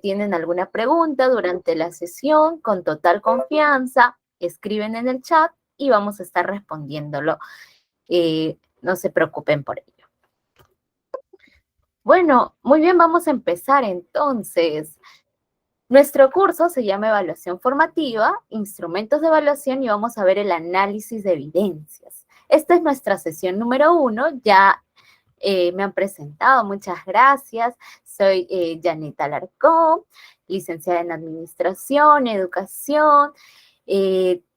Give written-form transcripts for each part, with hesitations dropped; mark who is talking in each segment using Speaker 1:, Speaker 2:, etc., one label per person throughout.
Speaker 1: tienen alguna pregunta durante la sesión, con total confianza, escriben en el chat y vamos a estar respondiéndolo. No se preocupen por ello. Bueno, muy bien, vamos a empezar entonces. Nuestro curso se llama Evaluación Formativa, Instrumentos de Evaluación, y vamos a ver el análisis de evidencias. Esta es nuestra sesión número 1, ya me han presentado, muchas gracias. Soy Janet Alarcón, licenciada en Administración, Educación,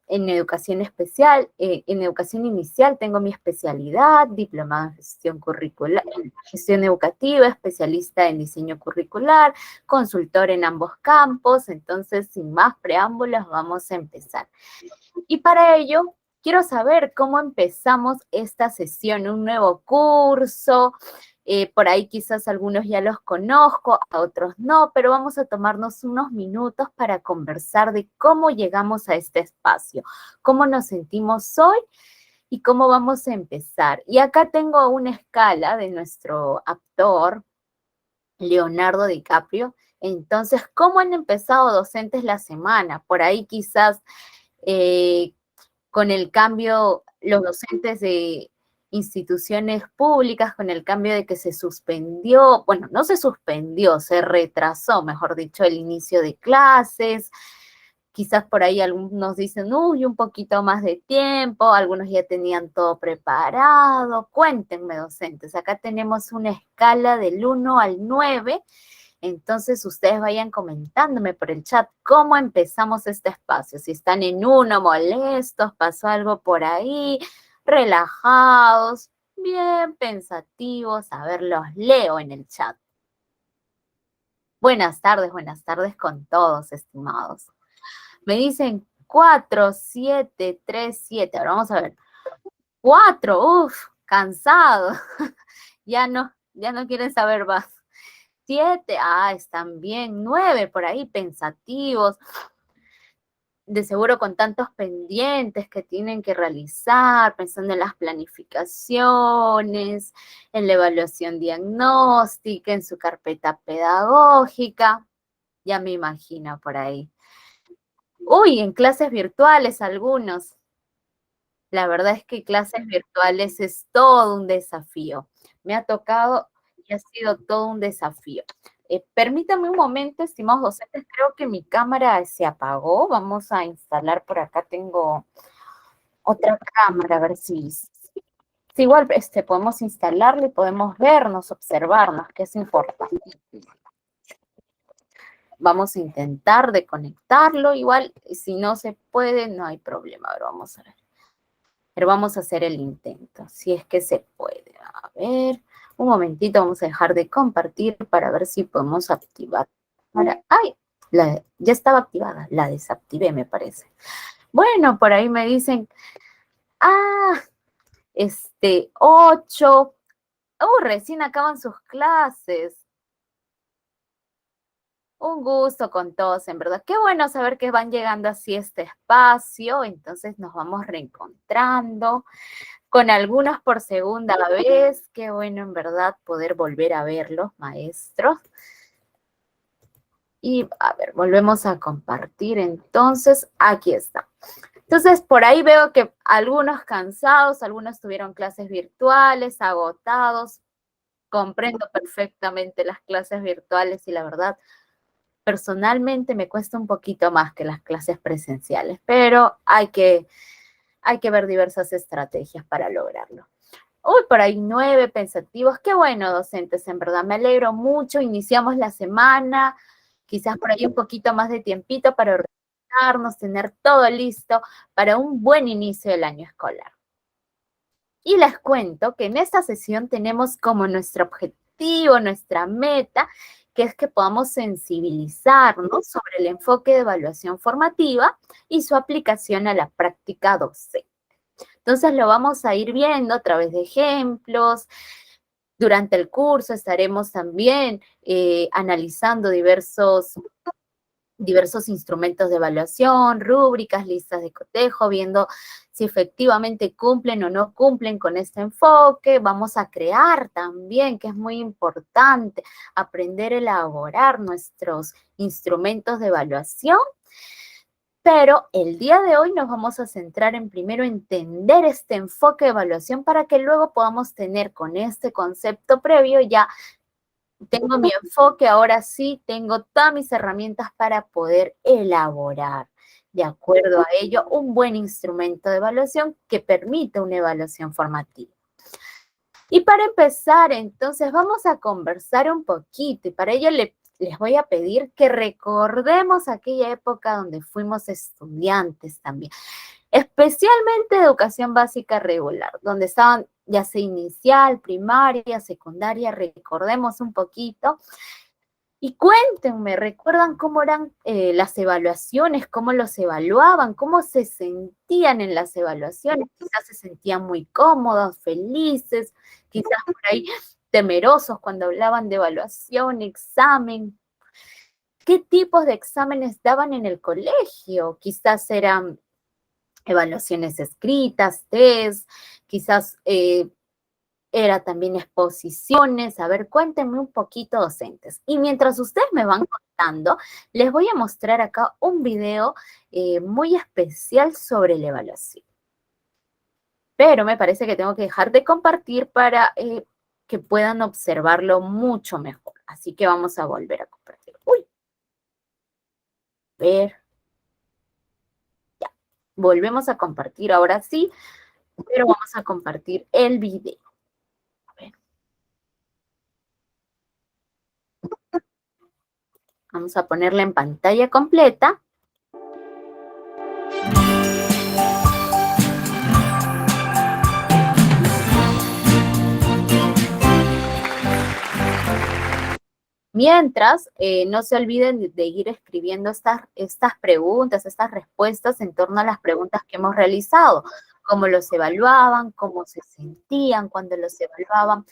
Speaker 1: en Educación Especial, en Educación Inicial tengo mi especialidad, diplomada en Gestión Curricular, Gestión Educativa, especialista en Diseño Curricular, consultor en ambos campos. Entonces, sin más preámbulos, vamos a empezar. Y para ello, quiero saber cómo empezamos esta sesión, un nuevo curso. Por ahí quizás algunos ya los conozco, a otros no, pero vamos a tomarnos unos minutos para conversar de cómo llegamos a este espacio, cómo nos sentimos hoy y cómo vamos a empezar. Y acá tengo una escala de nuestro actor, Leonardo DiCaprio. Entonces, ¿cómo han empezado docentes la semana? Por ahí quizás con el cambio, los docentes de instituciones públicas, con el cambio de que se suspendió, bueno, no se suspendió, se retrasó, mejor dicho, el inicio de clases. Quizás por ahí algunos dicen, uy, un poquito más de tiempo, algunos ya tenían todo preparado. Cuéntenme, docentes, acá tenemos una escala del 1 al 9. Entonces, ustedes vayan comentándome por el chat cómo empezamos este espacio. Si están en 1, molestos, pasó algo por ahí, relajados, bien pensativos. A ver, los leo en el chat. Buenas tardes con todos, estimados. Me dicen 4, 7, 3, 7. Ahora vamos a ver. 4, cansado. Ya no quieren saber más. 7, están bien. 9, por ahí, pensativos. De seguro con tantos pendientes que tienen que realizar, pensando en las planificaciones, en la evaluación diagnóstica, en su carpeta pedagógica. Ya me imagino por ahí. Uy, en clases virtuales algunos. La verdad es que clases virtuales es todo un desafío. Me ha tocado y ha sido todo un desafío. Permítame un momento, estimados docentes, creo que mi cámara se apagó. Vamos a instalar por acá, tengo otra cámara, a ver si igual podemos instalarla y podemos vernos, observarnos, que es importante. Vamos a intentar de conectarlo, igual, si no se puede, no hay problema. A ver, vamos a ver. Pero vamos a hacer el intento, si es que se puede. A ver, un momentito, vamos a dejar de compartir para ver si podemos activar. ¡Ay! Ya estaba activada, la desactivé, me parece. Bueno, por ahí me dicen, 8. Recién acaban sus clases. Un gusto con todos, en verdad. Qué bueno saber que van llegando así a este espacio, entonces nos vamos reencontrando. Con algunos por segunda vez, qué bueno en verdad poder volver a verlos, maestros. Y a ver, volvemos a compartir, entonces, aquí está. Entonces, por ahí veo que algunos cansados, algunos tuvieron clases virtuales, agotados. Comprendo perfectamente las clases virtuales y la verdad, personalmente me cuesta un poquito más que las clases presenciales, pero hay que ver diversas estrategias para lograrlo. Uy, por ahí 9 pensativos. Qué bueno, docentes, en verdad. Me alegro mucho. Iniciamos la semana. Quizás por ahí un poquito más de tiempito para organizarnos, tener todo listo para un buen inicio del año escolar. Y les cuento que en esta sesión tenemos como nuestro objetivo, nuestra meta, que es que podamos sensibilizarnos sobre el enfoque de evaluación formativa y su aplicación a la práctica docente. Entonces lo vamos a ir viendo a través de ejemplos. Durante el curso estaremos también analizando diversos diversos instrumentos de evaluación, rúbricas, listas de cotejo, viendo si efectivamente cumplen o no cumplen con este enfoque. Vamos a crear también, que es muy importante, aprender a elaborar nuestros instrumentos de evaluación. Pero el día de hoy nos vamos a centrar en primero entender este enfoque de evaluación para que luego podamos tener con este concepto previo ya tengo mi enfoque, ahora sí tengo todas mis herramientas para poder elaborar, de acuerdo a ello, un buen instrumento de evaluación que permite una evaluación formativa. Y para empezar, entonces, vamos a conversar un poquito y para ello les voy a pedir que recordemos aquella época donde fuimos estudiantes también, especialmente educación básica regular, donde estaban ya sea inicial, primaria, secundaria, recordemos un poquito. Y cuéntenme, ¿recuerdan cómo eran las evaluaciones, cómo los evaluaban, cómo se sentían en las evaluaciones? Quizás se sentían muy cómodos, felices, quizás por ahí temerosos cuando hablaban de evaluación, examen. ¿Qué tipos de exámenes daban en el colegio? Quizás eran evaluaciones escritas, test, quizás era también exposiciones. A ver, cuéntenme un poquito, docentes. Y mientras ustedes me van contando, les voy a mostrar acá un video muy especial sobre la evaluación. Pero me parece que tengo que dejar de compartir para que puedan observarlo mucho mejor. Así que vamos a volver a compartir. Uy. A ver. Ya. Volvemos a compartir ahora sí, pero vamos a compartir el video. Vamos a ponerla en pantalla completa. Mientras, no se olviden de ir escribiendo estas preguntas, estas respuestas en torno a las preguntas que hemos realizado. Cómo los evaluaban, cómo se sentían cuando los evaluaban,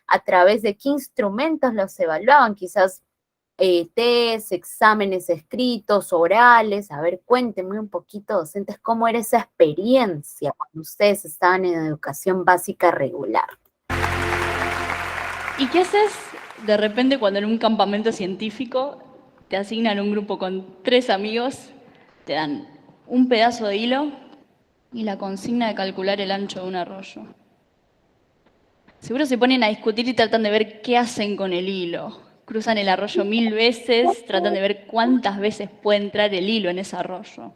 Speaker 1: a través de qué instrumentos los evaluaban, quizás test, exámenes escritos, orales. A ver, cuéntenme un poquito, docentes, cómo era esa experiencia cuando ustedes estaban en educación básica regular.
Speaker 2: ¿Y qué haces de repente cuando en un campamento científico te asignan un grupo con 3 amigos, te dan un pedazo de hilo y la consigna de calcular el ancho de un arroyo? Seguro se ponen a discutir y tratan de ver qué hacen con el hilo. Cruzan el arroyo 1000 veces, tratan de ver cuántas veces puede entrar el hilo en ese arroyo.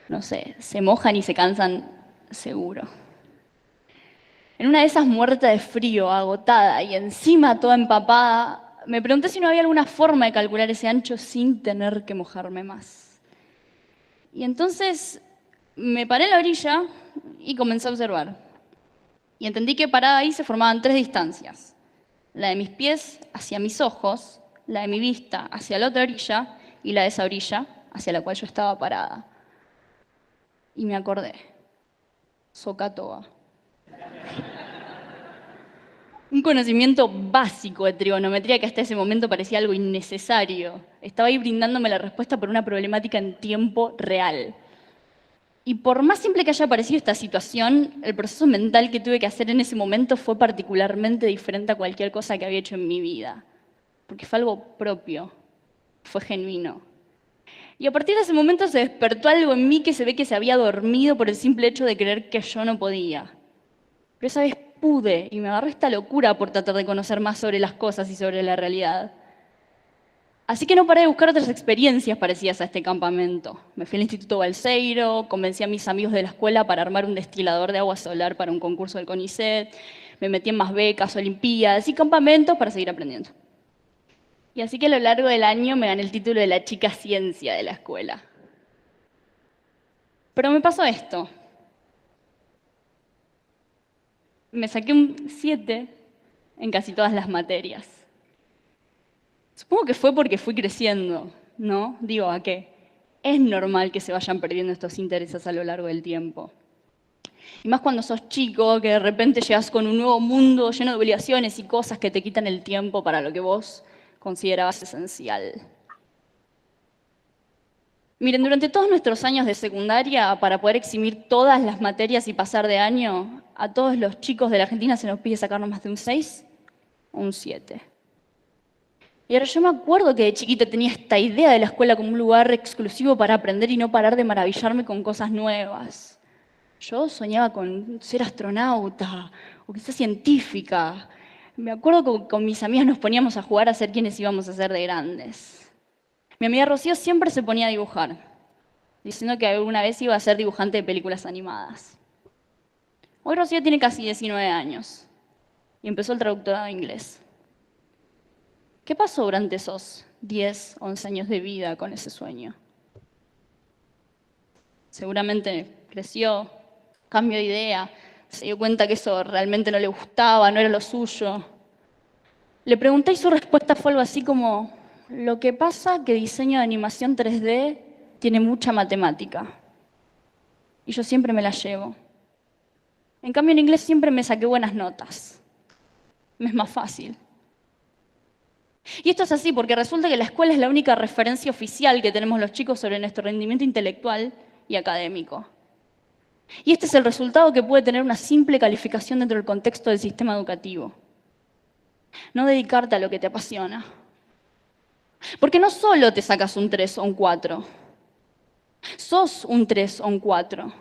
Speaker 2: No sé, se mojan y se cansan seguro. En una de esas, muerta de frío, agotada y encima toda empapada, me pregunté si no había alguna forma de calcular ese ancho sin tener que mojarme más. Y entonces me paré en la orilla y comencé a observar. Y entendí que parada ahí se formaban 3 distancias. La de mis pies hacia mis ojos, la de mi vista hacia la otra orilla y la de esa orilla hacia la cual yo estaba parada. Y me acordé. Socatoa. Un conocimiento básico de trigonometría que hasta ese momento parecía algo innecesario. Estaba ahí brindándome la respuesta por una problemática en tiempo real. Y por más simple que haya parecido esta situación, el proceso mental que tuve que hacer en ese momento fue particularmente diferente a cualquier cosa que había hecho en mi vida. Porque fue algo propio, fue genuino. Y a partir de ese momento se despertó algo en mí que se ve que se había dormido por el simple hecho de creer que yo no podía. Pero esa vez pude y me agarró esta locura por tratar de conocer más sobre las cosas y sobre la realidad. Así que no paré de buscar otras experiencias parecidas a este campamento. Me fui al Instituto Balseiro, convencí a mis amigos de la escuela para armar un destilador de agua solar para un concurso del CONICET, me metí en más becas, olimpiadas y campamentos para seguir aprendiendo. Y así que a lo largo del año me gané el título de la chica ciencia de la escuela. Pero me pasó esto. Me saqué un 7 en casi todas las materias. Supongo que fue porque fui creciendo, ¿no? Digo, ¿a qué? Es normal que se vayan perdiendo estos intereses a lo largo del tiempo. Y más cuando sos chico, que de repente llegas con un nuevo mundo lleno de obligaciones y cosas que te quitan el tiempo para lo que vos considerabas esencial. Miren, durante todos nuestros años de secundaria, para poder eximir todas las materias y pasar de año, a todos los chicos de la Argentina se nos pide sacarnos más de un 6 o un 7. Y ahora yo me acuerdo que de chiquita tenía esta idea de la escuela como un lugar exclusivo para aprender y no parar de maravillarme con cosas nuevas. Yo soñaba con ser astronauta o quizás científica. Me acuerdo que con mis amigas nos poníamos a jugar a ser quienes íbamos a ser de grandes. Mi amiga Rocío siempre se ponía a dibujar, diciendo que alguna vez iba a ser dibujante de películas animadas. Hoy Rocío tiene casi 19 años y empezó el traductorado de inglés. ¿Qué pasó durante esos 10, 11 años de vida con ese sueño? Seguramente creció, cambió de idea, se dio cuenta que eso realmente no le gustaba, no era lo suyo. Le pregunté y su respuesta fue algo así como, lo que pasa que diseño de animación 3D tiene mucha matemática y yo siempre me la llevo. En cambio en inglés siempre me saqué buenas notas. Me es más fácil. Y esto es así porque resulta que la escuela es la única referencia oficial que tenemos los chicos sobre nuestro rendimiento intelectual y académico. Y este es el resultado que puede tener una simple calificación dentro del contexto del sistema educativo. No dedicarte a lo que te apasiona. Porque no solo te sacas un 3 o un 4, sos un 3 o un 4.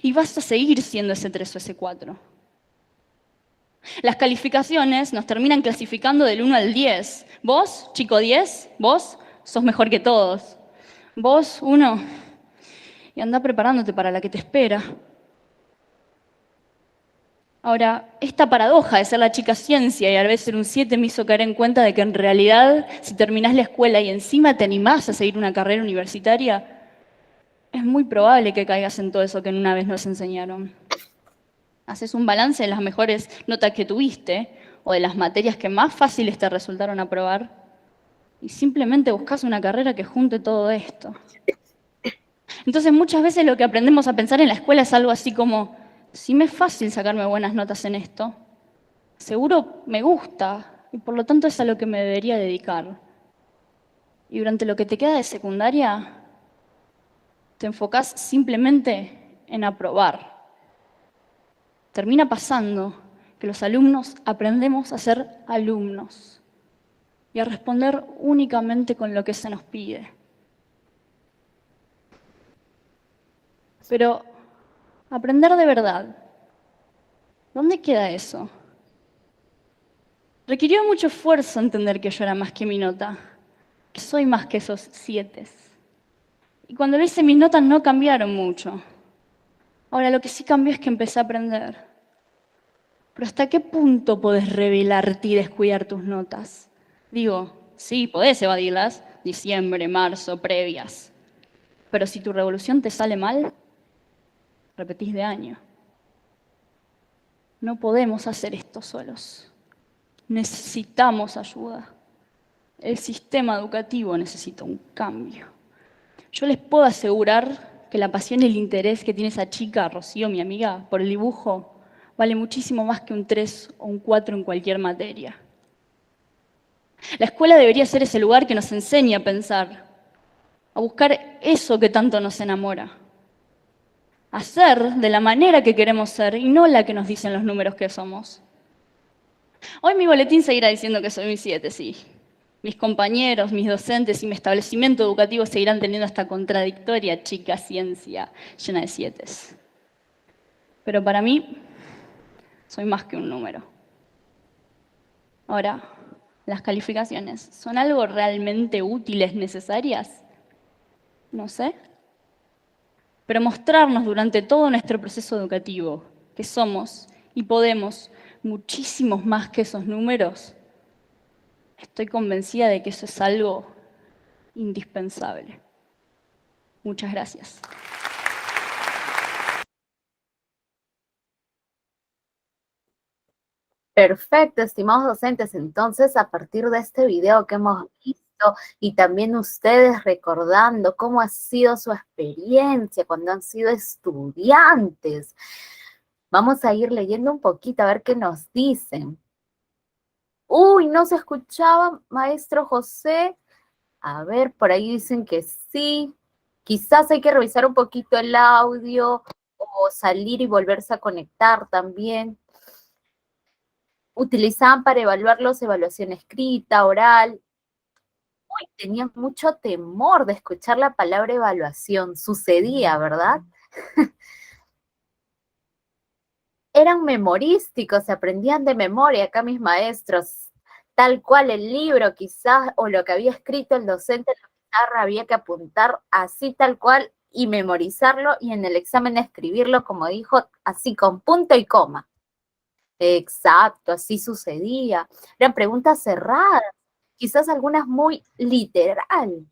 Speaker 2: Y vas a seguir siendo ese 3 o ese 4. Las calificaciones nos terminan clasificando del 1 al 10. Vos, chico 10, vos sos mejor que todos. Vos, 1, y anda preparándote para la que te espera. Ahora, esta paradoja de ser la chica ciencia y a la vez ser un 7 me hizo caer en cuenta de que en realidad, si terminás la escuela y encima te animás a seguir una carrera universitaria, es muy probable que caigas en todo eso que en una vez nos enseñaron. Haces un balance de las mejores notas que tuviste o de las materias que más fáciles te resultaron aprobar y simplemente buscas una carrera que junte todo esto. Entonces muchas veces lo que aprendemos a pensar en la escuela es algo así como, si me es fácil sacarme buenas notas en esto, seguro me gusta y por lo tanto es a lo que me debería dedicar. Y durante lo que te queda de secundaria, te enfocás simplemente en aprobar. Termina pasando que los alumnos aprendemos a ser alumnos y a responder únicamente con lo que se nos pide. Pero aprender de verdad, ¿dónde queda eso? Requirió mucho esfuerzo entender que yo era más que mi nota, que soy más que esos 7. Y cuando lo hice, mis notas no cambiaron mucho. Ahora, lo que sí cambió es que empecé a aprender. Pero ¿hasta qué punto podés revelarte y descuidar tus notas? Digo, sí, podés evadirlas, diciembre, marzo, previas. Pero si tu revolución te sale mal, repetís de año. No podemos hacer esto solos. Necesitamos ayuda. El sistema educativo necesita un cambio. Yo les puedo asegurar que la pasión y el interés que tiene esa chica, Rocío, mi amiga, por el dibujo, vale muchísimo más que un 3 o un 4 en cualquier materia. La escuela debería ser ese lugar que nos enseñe a pensar, a buscar eso que tanto nos enamora, a ser de la manera que queremos ser y no la que nos dicen los números que somos. Hoy mi boletín seguirá diciendo que soy un 7, sí. Mis compañeros, mis docentes y mi establecimiento educativo seguirán teniendo esta contradictoria chica ciencia llena de 7. Pero para mí, soy más que un número. Ahora, ¿las calificaciones son algo realmente útiles, necesarias? No sé. Pero mostrarnos durante todo nuestro proceso educativo que somos y podemos muchísimos más que esos números, estoy convencida de que eso es algo indispensable. Muchas gracias.
Speaker 1: Perfecto, estimados docentes. Entonces, a partir de este video que hemos visto y también ustedes recordando cómo ha sido su experiencia cuando han sido estudiantes, vamos a ir leyendo un poquito a ver qué nos dicen. Uy, no se escuchaba, maestro José. A ver, por ahí dicen que sí. Quizás hay que revisar un poquito el audio o salir y volverse a conectar también. Utilizaban para evaluarlos evaluación escrita, oral. Uy, tenían mucho temor de escuchar la palabra evaluación. Sucedía, ¿verdad? Eran memorísticos, se aprendían de memoria acá mis maestros, tal cual el libro quizás o lo que había escrito el docente en la pizarra había que apuntar así tal cual y memorizarlo y en el examen escribirlo como dijo, así con punto y coma. Exacto, así sucedía. Eran preguntas cerradas, quizás algunas muy literal.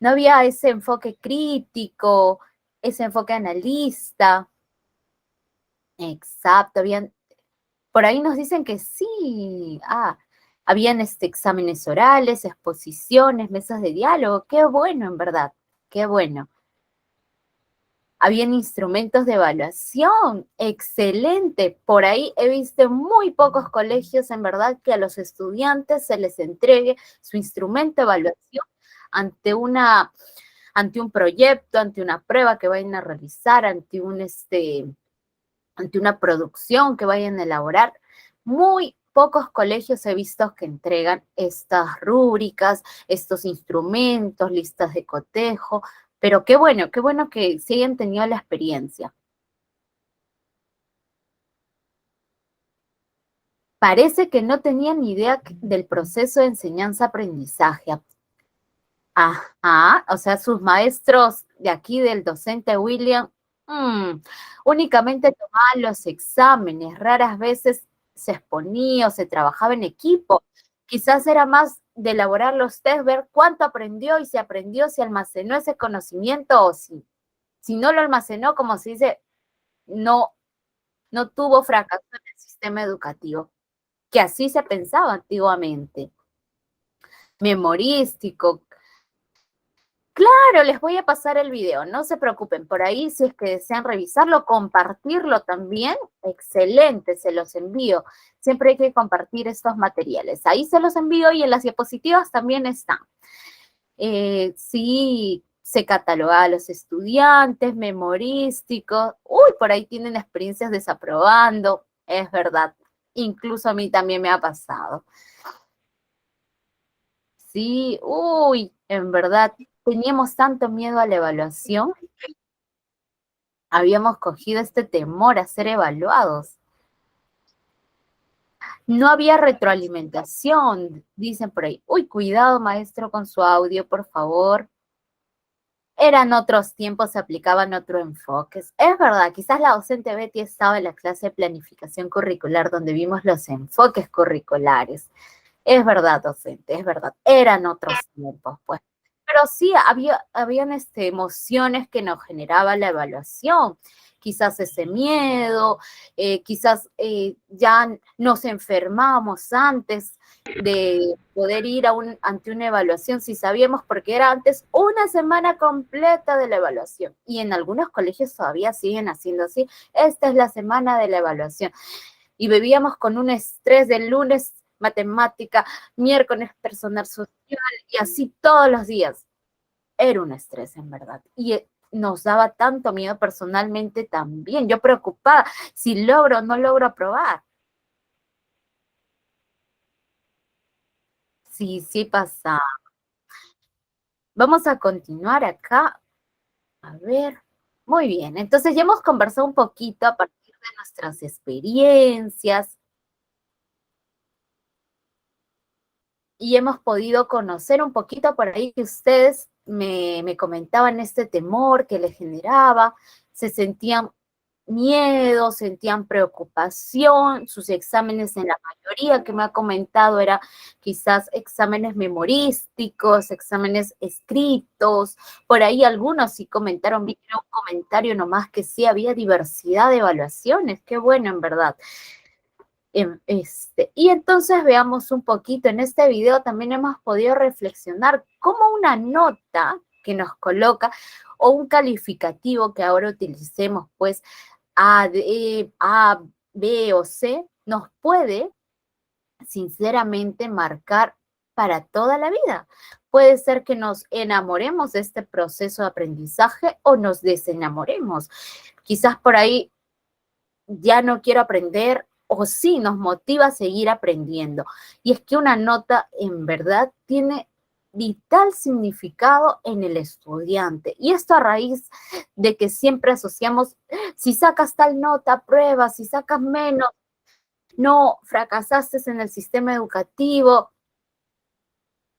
Speaker 1: No había ese enfoque crítico, ese enfoque analista. Exacto, habían por ahí nos dicen que sí. Habían exámenes orales, exposiciones, mesas de diálogo. Qué bueno, en verdad. Qué bueno. Habían instrumentos de evaluación. Excelente. Por ahí he visto muy pocos colegios, en verdad, que a los estudiantes se les entregue su instrumento de evaluación ante ante un proyecto, ante una prueba que vayan a realizar, ante una producción que vayan a elaborar. Muy pocos colegios he visto que entregan estas rúbricas, estos instrumentos, listas de cotejo, pero qué bueno que sí hayan tenido la experiencia. Parece que no tenían ni idea del proceso de enseñanza-aprendizaje. Ajá, o sea, sus maestros de aquí del docente William, únicamente tomaban los exámenes, raras veces se exponía o se trabajaba en equipo. Quizás era más de elaborar los test, ver cuánto aprendió y si aprendió, si almacenó ese conocimiento o si no lo almacenó, como se dice, no, no tuvo fracaso en el sistema educativo, que así se pensaba antiguamente. Memorístico. Claro, les voy a pasar el video, no se preocupen, por ahí si es que desean revisarlo, compartirlo también, excelente, se los envío. Siempre hay que compartir estos materiales. Ahí se los envío y en las diapositivas también están. Sí, se cataloga a los estudiantes, memorísticos, uy, por ahí tienen experiencias desaprobando, es verdad, incluso a mí también me ha pasado. Sí, uy, en verdad, teníamos tanto miedo a la evaluación, habíamos cogido este temor a ser evaluados. No había retroalimentación, dicen por ahí. Uy, cuidado, maestro, con su audio, por favor. Eran otros tiempos, se aplicaban otros enfoques. Es verdad, quizás la docente Betty estaba en la clase de planificación curricular donde vimos los enfoques curriculares. Es verdad, docente, es verdad. Eran otros tiempos, pues. Pero sí, habían emociones que nos generaba la evaluación. Quizás ese miedo, quizás ya nos enfermábamos antes de poder ir ante una evaluación, si sabíamos, porque era antes una semana completa de la evaluación. Y en algunos colegios todavía siguen haciendo así. Esta es la semana de la evaluación. Y vivíamos con un estrés del lunes matemática, miércoles personal social y así todos los días. Era un estrés en verdad. Y nos daba tanto miedo personalmente también. Yo preocupada, si logro o no logro aprobar. Sí, sí pasa. Vamos a continuar acá. A ver. Muy bien, entonces ya hemos conversado un poquito a partir de nuestras experiencias, y hemos podido conocer un poquito por ahí que ustedes me comentaban este temor que les generaba, se sentían miedo, sentían preocupación, sus exámenes en la mayoría que me ha comentado era quizás exámenes memorísticos, exámenes escritos, por ahí algunos sí comentaron, vi un comentario nomás que sí había diversidad de evaluaciones, qué bueno en verdad. Y entonces veamos un poquito, en este video también hemos podido reflexionar cómo una nota que nos coloca o un calificativo que ahora utilicemos, pues A, B o C, nos puede sinceramente marcar para toda la vida. Puede ser que nos enamoremos de este proceso de aprendizaje o nos desenamoremos. Quizás por ahí ya no quiero aprender o sí nos motiva a seguir aprendiendo. Y es que una nota en verdad tiene vital significado en el estudiante. Y esto a raíz de que siempre asociamos, si sacas tal nota, prueba, si sacas menos, no fracasaste en el sistema educativo.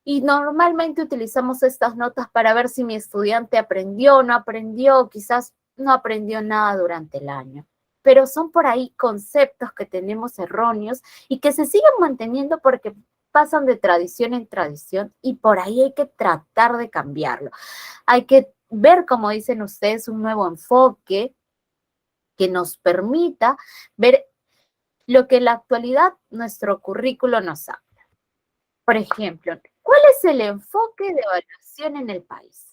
Speaker 1: Y normalmente utilizamos estas notas para ver si mi estudiante aprendió o no aprendió, quizás no aprendió nada durante el año. Pero son por ahí conceptos que tenemos erróneos y que se siguen manteniendo porque pasan de tradición en tradición y por ahí hay que tratar de cambiarlo. Hay que ver, como dicen ustedes, un nuevo enfoque que nos permita ver lo que en la actualidad nuestro currículo nos habla. Por ejemplo, ¿cuál es el enfoque de evaluación en el país?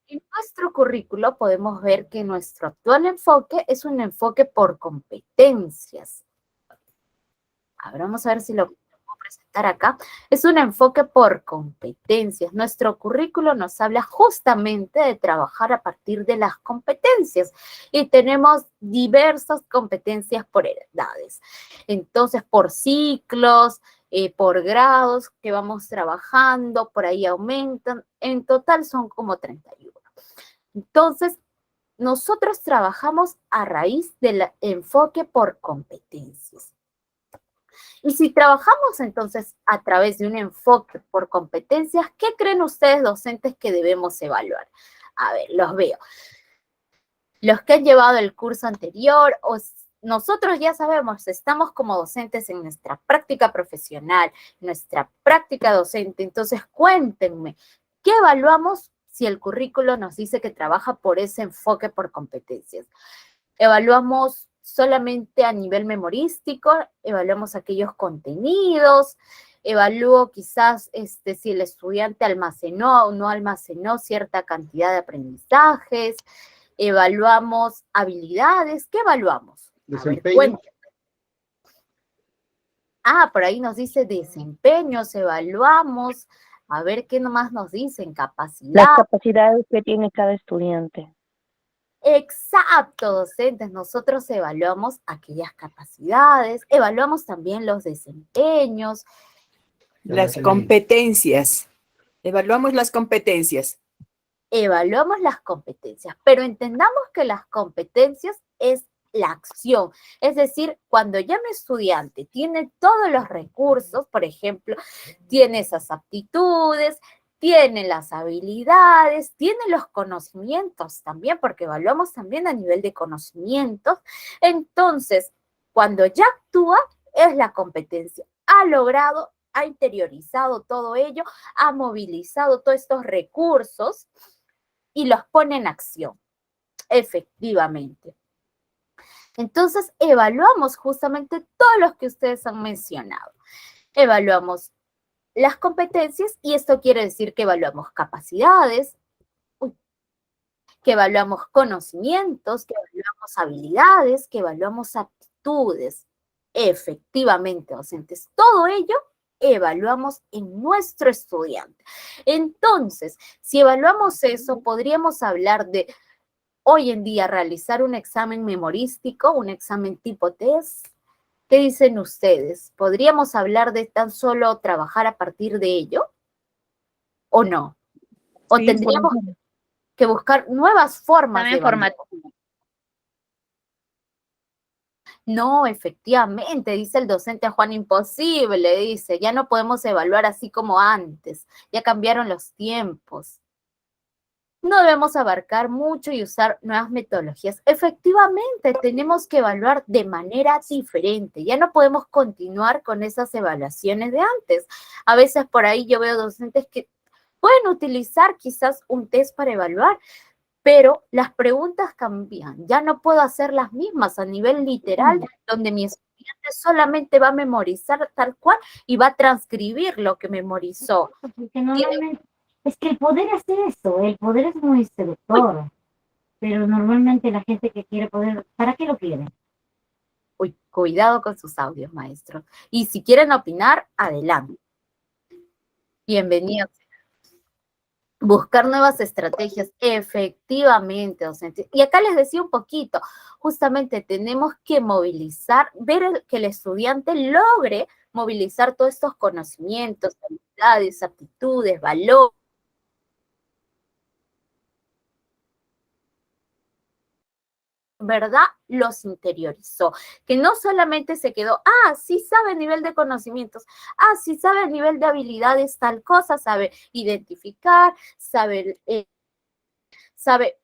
Speaker 1: En nuestro currículo podemos ver que nuestro actual enfoque es un enfoque por competencias. A ver, vamos a ver si lo puedo presentar acá. Es un enfoque por competencias. Nuestro currículo nos habla justamente de trabajar a partir de las competencias y tenemos diversas competencias por edades. Entonces, por ciclos, por grados que vamos trabajando, por ahí aumentan. En total son como 31. Entonces, nosotros trabajamos a raíz del enfoque por competencias. Y si trabajamos entonces a través de un enfoque por competencias, ¿qué creen ustedes docentes que debemos evaluar? A ver, los veo. Los que han llevado el curso anterior, nosotros ya sabemos, estamos como docentes en nuestra práctica profesional, nuestra práctica docente, entonces cuéntenme, ¿qué evaluamos si el currículo nos dice que trabaja por ese enfoque por competencias? Evaluamos solamente a nivel memorístico, evaluamos aquellos contenidos, evalúo quizás si el estudiante almacenó o no almacenó cierta cantidad de aprendizajes, evaluamos habilidades, ¿qué evaluamos?
Speaker 3: Desempeño.
Speaker 1: Por ahí nos dice desempeños, evaluamos, a ver qué nomás nos dicen, capacidad.
Speaker 4: Las capacidades que tiene cada estudiante.
Speaker 1: Exacto, docentes, nosotros evaluamos aquellas capacidades, evaluamos también los desempeños.
Speaker 5: Las competencias. Evaluamos las competencias.
Speaker 1: Evaluamos las competencias, pero entendamos que las competencias es la acción. Es decir, cuando ya mi estudiante tiene todos los recursos, por ejemplo, tiene esas aptitudes, tiene las habilidades, tiene los conocimientos también, porque evaluamos también a nivel de conocimientos. Entonces, cuando ya actúa, es la competencia. Ha logrado, ha interiorizado todo ello, ha movilizado todos estos recursos y los pone en acción, efectivamente. Entonces, evaluamos justamente todos los que ustedes han mencionado. Evaluamos las competencias y esto quiere decir que evaluamos capacidades, que evaluamos conocimientos, que evaluamos habilidades, que evaluamos aptitudes. Efectivamente, docentes, todo ello evaluamos en nuestro estudiante. Entonces, si evaluamos eso, podríamos hablar de hoy en día realizar un examen memorístico, un examen tipo test. ¿Qué dicen ustedes? ¿Podríamos hablar de tan solo trabajar a partir de ello? ¿O no? ¿O
Speaker 4: Sí,
Speaker 1: tendríamos que buscar nuevas formas de evaluar? No, efectivamente, dice el docente Juan, imposible, dice, ya no podemos evaluar así como antes, ya cambiaron los tiempos. No debemos abarcar mucho y usar nuevas metodologías. Efectivamente, tenemos que evaluar de manera diferente. Ya no podemos continuar con esas evaluaciones de antes. A veces por ahí yo veo docentes que pueden utilizar quizás un test para evaluar, pero las preguntas cambian. Ya no puedo hacer las mismas a nivel literal, donde mi estudiante solamente va a memorizar tal cual y va a transcribir lo que memorizó.
Speaker 6: Porque normalmente, es que el poder hace eso, el poder es muy seductor, pero normalmente la gente que quiere poder, ¿para qué lo quiere?
Speaker 1: Uy, cuidado con sus audios, maestros. Y si quieren opinar, adelante. Bienvenidos. Buscar nuevas estrategias, efectivamente, docentes. Y acá les decía un poquito, justamente tenemos que movilizar, que el estudiante logre movilizar todos estos conocimientos, habilidades, aptitudes, valores, ¿verdad? Los interiorizó, que no solamente se quedó, sí sabe el nivel de conocimientos, sí sabe el nivel de habilidades, tal cosa, sabe identificar, sabe,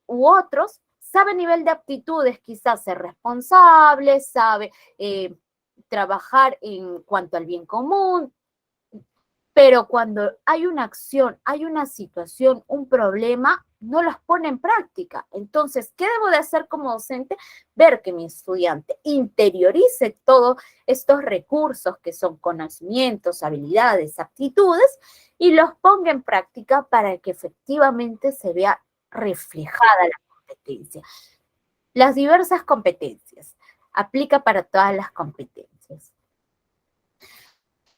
Speaker 1: u otros, sabe el nivel de aptitudes, quizás ser responsable, sabe trabajar en cuanto al bien común, pero cuando hay una acción, hay una situación, un problema, no los pone en práctica. Entonces, ¿qué debo de hacer como docente? Ver que mi estudiante interiorice todos estos recursos que son conocimientos, habilidades, aptitudes, y los ponga en práctica para que efectivamente se vea reflejada la competencia. Las diversas competencias. Aplica para todas las competencias.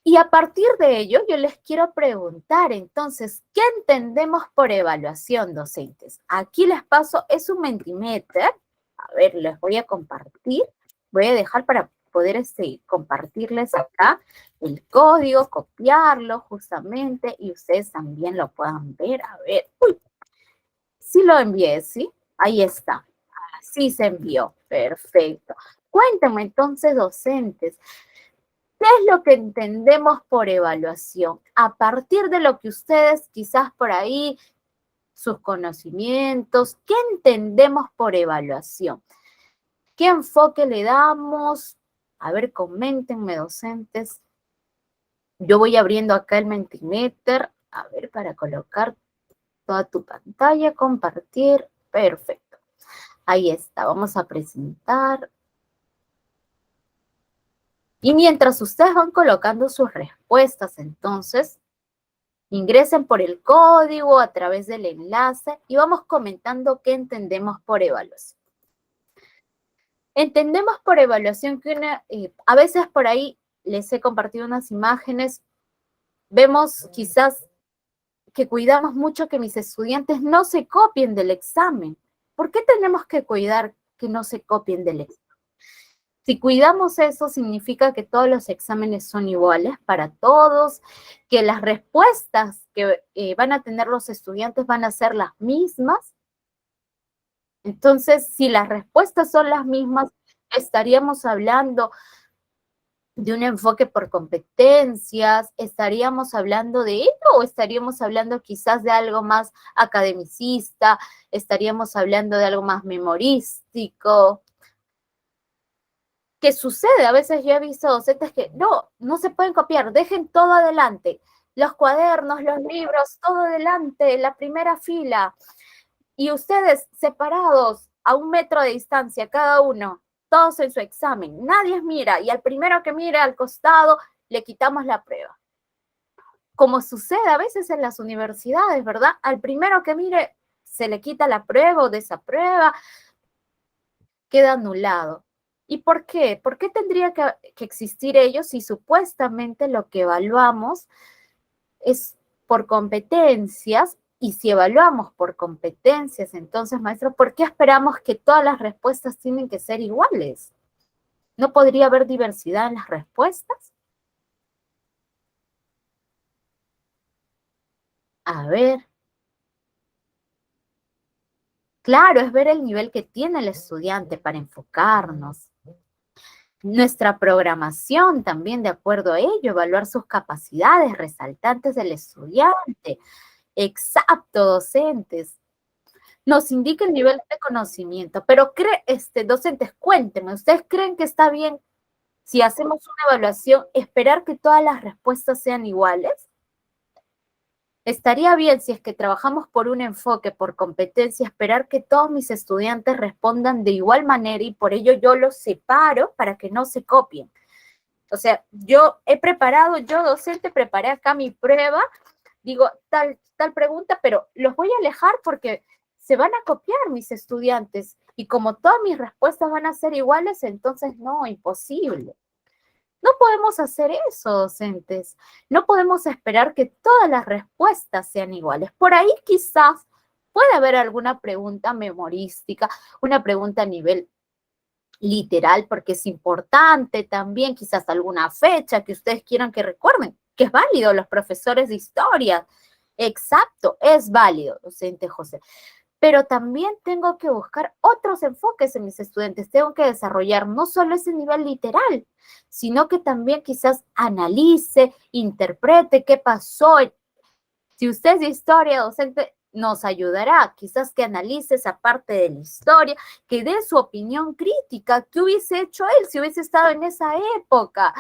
Speaker 1: Y a partir de ello, yo les quiero preguntar, entonces, ¿qué entendemos por evaluación, docentes? Aquí les paso, es un Mentimeter. A ver, les voy a compartir. Voy a dejar para poder compartirles acá el código, copiarlo justamente, y ustedes también lo puedan ver. A ver, sí lo envié, ¿sí? Ahí está. Así se envió. Perfecto. Cuéntenme entonces, docentes, ¿qué es lo que entendemos por evaluación? A partir de lo que ustedes quizás por ahí, sus conocimientos, ¿qué entendemos por evaluación? ¿Qué enfoque le damos? A ver, coméntenme, docentes. Yo voy abriendo acá el Mentimeter, a ver, para colocar toda tu pantalla, compartir, perfecto. Ahí está, vamos a presentar. Y mientras ustedes van colocando sus respuestas, entonces, ingresen por el código a través del enlace y vamos comentando qué entendemos por evaluación. Entendemos por evaluación que a veces por ahí les he compartido unas imágenes, vemos quizás que cuidamos mucho que mis estudiantes no se copien del examen. ¿Por qué tenemos que cuidar que no se copien del examen? Si cuidamos eso, significa que todos los exámenes son iguales para todos, que las respuestas que van a tener los estudiantes van a ser las mismas. Entonces, si las respuestas son las mismas, estaríamos hablando de un enfoque por competencias, estaríamos hablando de ello o estaríamos hablando quizás de algo más academicista, estaríamos hablando de algo más memorístico. ¿Qué sucede? A veces yo he visto docentes que no se pueden copiar, dejen todo adelante, los cuadernos, los libros, todo adelante, la primera fila, y ustedes separados a 1 metro de distancia cada uno, todos en su examen, nadie mira, y al primero que mire al costado le quitamos la prueba. Como sucede a veces en las universidades, ¿verdad? Al primero que mire se le quita la prueba o desaprueba, queda anulado. ¿Y por qué? ¿Por qué tendría que existir ello si supuestamente lo que evaluamos es por competencias? Y si evaluamos por competencias, entonces, maestro, ¿por qué esperamos que todas las respuestas tienen que ser iguales? ¿No podría haber diversidad en las respuestas? A ver. Claro, es ver el nivel que tiene el estudiante para enfocarnos. Nuestra programación también, de acuerdo a ello, evaluar sus capacidades resaltantes del estudiante. Exacto, docentes. Nos indica el nivel de conocimiento, pero docentes, cuéntenme, ¿ustedes creen que está bien si hacemos una evaluación, esperar que todas las respuestas sean iguales? Estaría bien si es que trabajamos por un enfoque, por competencia, esperar que todos mis estudiantes respondan de igual manera y por ello yo los separo para que no se copien. O sea, yo docente, preparé acá mi prueba, digo tal pregunta, pero los voy a alejar porque se van a copiar mis estudiantes y como todas mis respuestas van a ser iguales, entonces no, imposible. No podemos hacer eso, docentes. No podemos esperar que todas las respuestas sean iguales. Por ahí quizás puede haber alguna pregunta memorística, una pregunta a nivel literal, porque es importante también, quizás alguna fecha que ustedes quieran que recuerden, que es válido, los profesores de historia. Exacto, es válido, docente José. Pero también tengo que buscar otros enfoques en mis estudiantes. Tengo que desarrollar no solo ese nivel literal, sino que también quizás analice, interprete qué pasó. Si usted es de historia, docente, nos ayudará, quizás que analice esa parte de la historia, que dé su opinión crítica, qué hubiese hecho él si hubiese estado en esa época,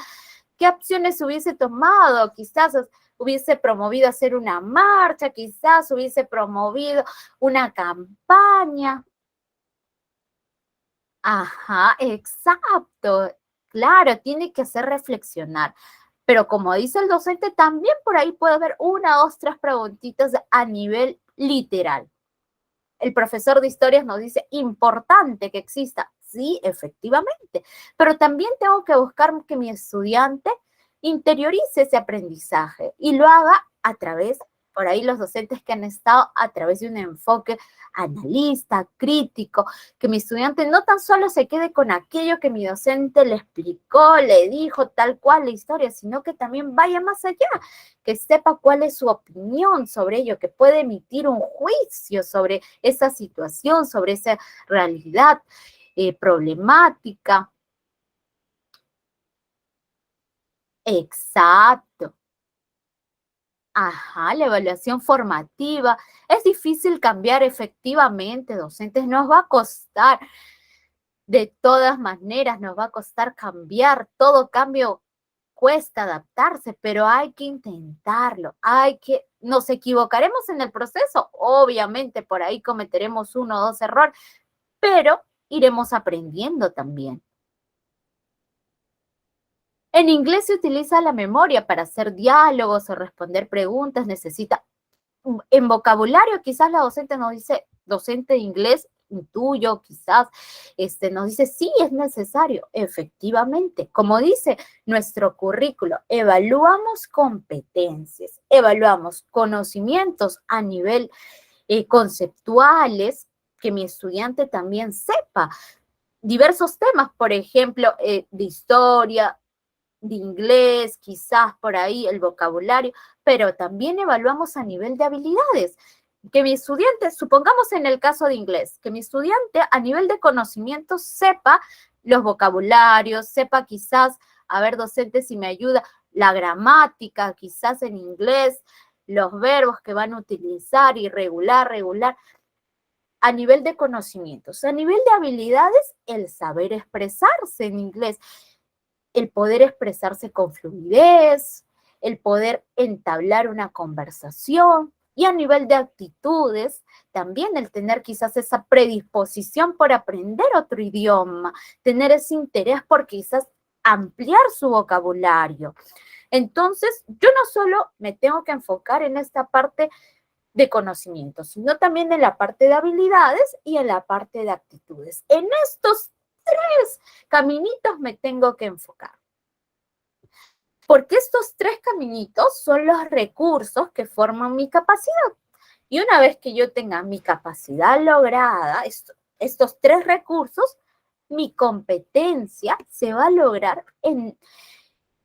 Speaker 1: qué opciones hubiese tomado, quizás hubiese promovido hacer una marcha, quizás hubiese promovido una campaña. Ajá, exacto. Claro, tiene que hacer reflexionar. Pero como dice el docente, también por ahí puede haber una, dos, tres preguntitas a nivel literal. El profesor de historias nos dice, importante que exista. Sí, efectivamente. Pero también tengo que buscar que mi estudiante interiorice ese aprendizaje y lo haga a través, por ahí los docentes que han estado a través de un enfoque analista, crítico, que mi estudiante no tan solo se quede con aquello que mi docente le explicó, le dijo tal cual la historia, sino que también vaya más allá, que sepa cuál es su opinión sobre ello, que puede emitir un juicio sobre esa situación, sobre esa realidad problemática. Exacto. Ajá, la evaluación formativa. Es difícil cambiar efectivamente, docentes, nos va a costar. De todas maneras, nos va a costar cambiar. Todo cambio cuesta adaptarse, pero hay que intentarlo. Nos equivocaremos en el proceso. Obviamente, por ahí cometeremos uno o dos errores, pero iremos aprendiendo también. En inglés se utiliza la memoria para hacer diálogos o responder preguntas. En vocabulario, quizás la docente nos dice, docente de inglés, intuyo, quizás, nos dice, sí, es necesario, efectivamente. Como dice nuestro currículo, evaluamos competencias, evaluamos conocimientos a nivel conceptuales, que mi estudiante también sepa diversos temas, por ejemplo, de historia, de inglés, quizás por ahí el vocabulario, pero también evaluamos a nivel de habilidades. Que mi estudiante, supongamos en el caso de inglés, que mi estudiante a nivel de conocimientos sepa los vocabularios, sepa quizás, a ver, docente, si me ayuda, la gramática, quizás en inglés, los verbos que van a utilizar, irregular, regular, a nivel de conocimientos. A nivel de habilidades, el saber expresarse en inglés, el poder expresarse con fluidez, el poder entablar una conversación, y a nivel de actitudes, también el tener quizás esa predisposición por aprender otro idioma, tener ese interés por quizás ampliar su vocabulario. Entonces, yo no solo me tengo que enfocar en esta parte de conocimientos, sino también en la parte de habilidades y en la parte de actitudes. En estos tres caminitos me tengo que enfocar. Porque estos tres caminitos son los recursos que forman mi capacidad. Y una vez que yo tenga mi capacidad lograda, estos tres recursos, mi competencia se va a lograr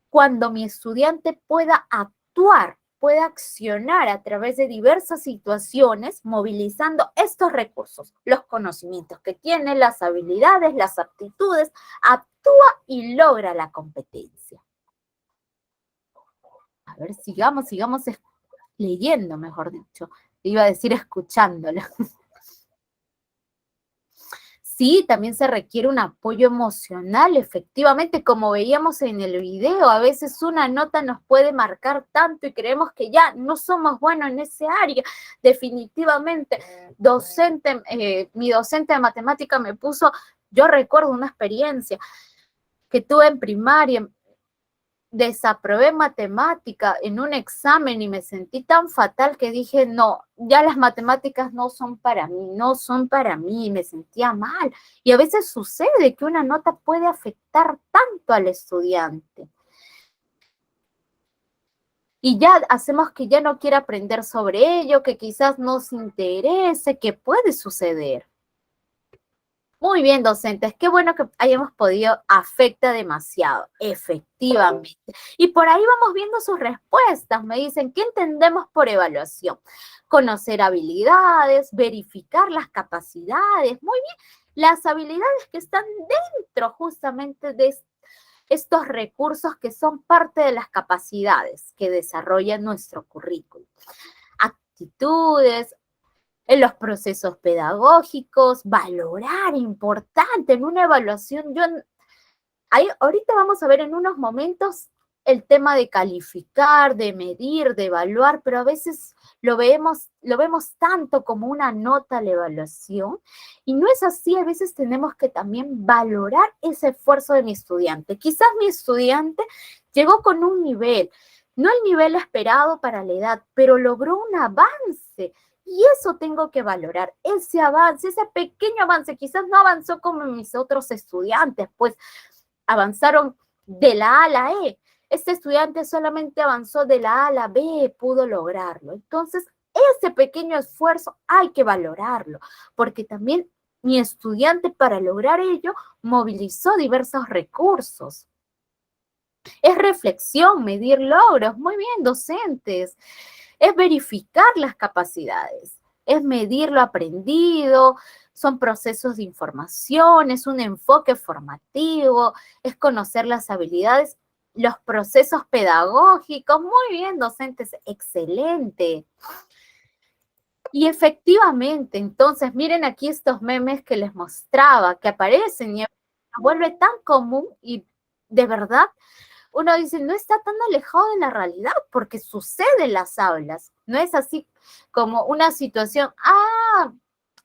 Speaker 1: cuando mi estudiante pueda actuar, pueda accionar a través de diversas situaciones, movilizando estos recursos, los conocimientos que tiene, las habilidades, las aptitudes, actúa y logra la competencia. A ver, sigamos leyendo, mejor dicho. Iba a decir escuchándolo. Sí, también se requiere un apoyo emocional, efectivamente, como veíamos en el video, a veces una nota nos puede marcar tanto y creemos que ya no somos buenos en ese área. Definitivamente, mi docente de matemática me puso, yo recuerdo una experiencia que tuve en primaria, desaprobé matemática en un examen y me sentí tan fatal que dije, no, ya las matemáticas no son para mí, y me sentía mal. Y a veces sucede que una nota puede afectar tanto al estudiante. y ya hacemos que ya no quiera aprender sobre ello, que quizás no se interese, que puede suceder. Muy bien, docentes, qué bueno que hayamos podido, afecta demasiado, efectivamente. Y por ahí vamos viendo sus respuestas. Me dicen, ¿qué entendemos por evaluación? Conocer habilidades, verificar las capacidades. Muy bien, las habilidades que están dentro justamente de estos recursos que son parte de las capacidades que desarrolla nuestro currículum. Actitudes, en los procesos pedagógicos, valorar, importante, en una evaluación. Ahorita vamos a ver en unos momentos el tema de calificar, de medir, de evaluar, pero a veces lo vemos tanto como una nota a la evaluación, y no es así. A veces tenemos que también valorar ese esfuerzo de mi estudiante. Quizás mi estudiante llegó con un nivel, no el nivel esperado para la edad, pero logró un avance. Y eso tengo que valorar, ese avance, ese pequeño avance. Quizás no avanzó como mis otros estudiantes, pues avanzaron de la A a la E. Este estudiante solamente avanzó de la A a la B, pudo lograrlo. Entonces, ese pequeño esfuerzo hay que valorarlo, porque también mi estudiante, para lograr ello, movilizó diversos recursos. Es reflexión, medir logros. Muy bien, docentes. Es verificar las capacidades, es medir lo aprendido, son procesos de información, es un enfoque formativo, es conocer las habilidades, los procesos pedagógicos. Muy bien, docentes, excelente. Y efectivamente, entonces, miren aquí estos memes que les mostraba, que aparecen y se vuelve tan común, y de verdad, uno dice, no está tan alejado de la realidad, porque sucede en las aulas. No es así como una situación,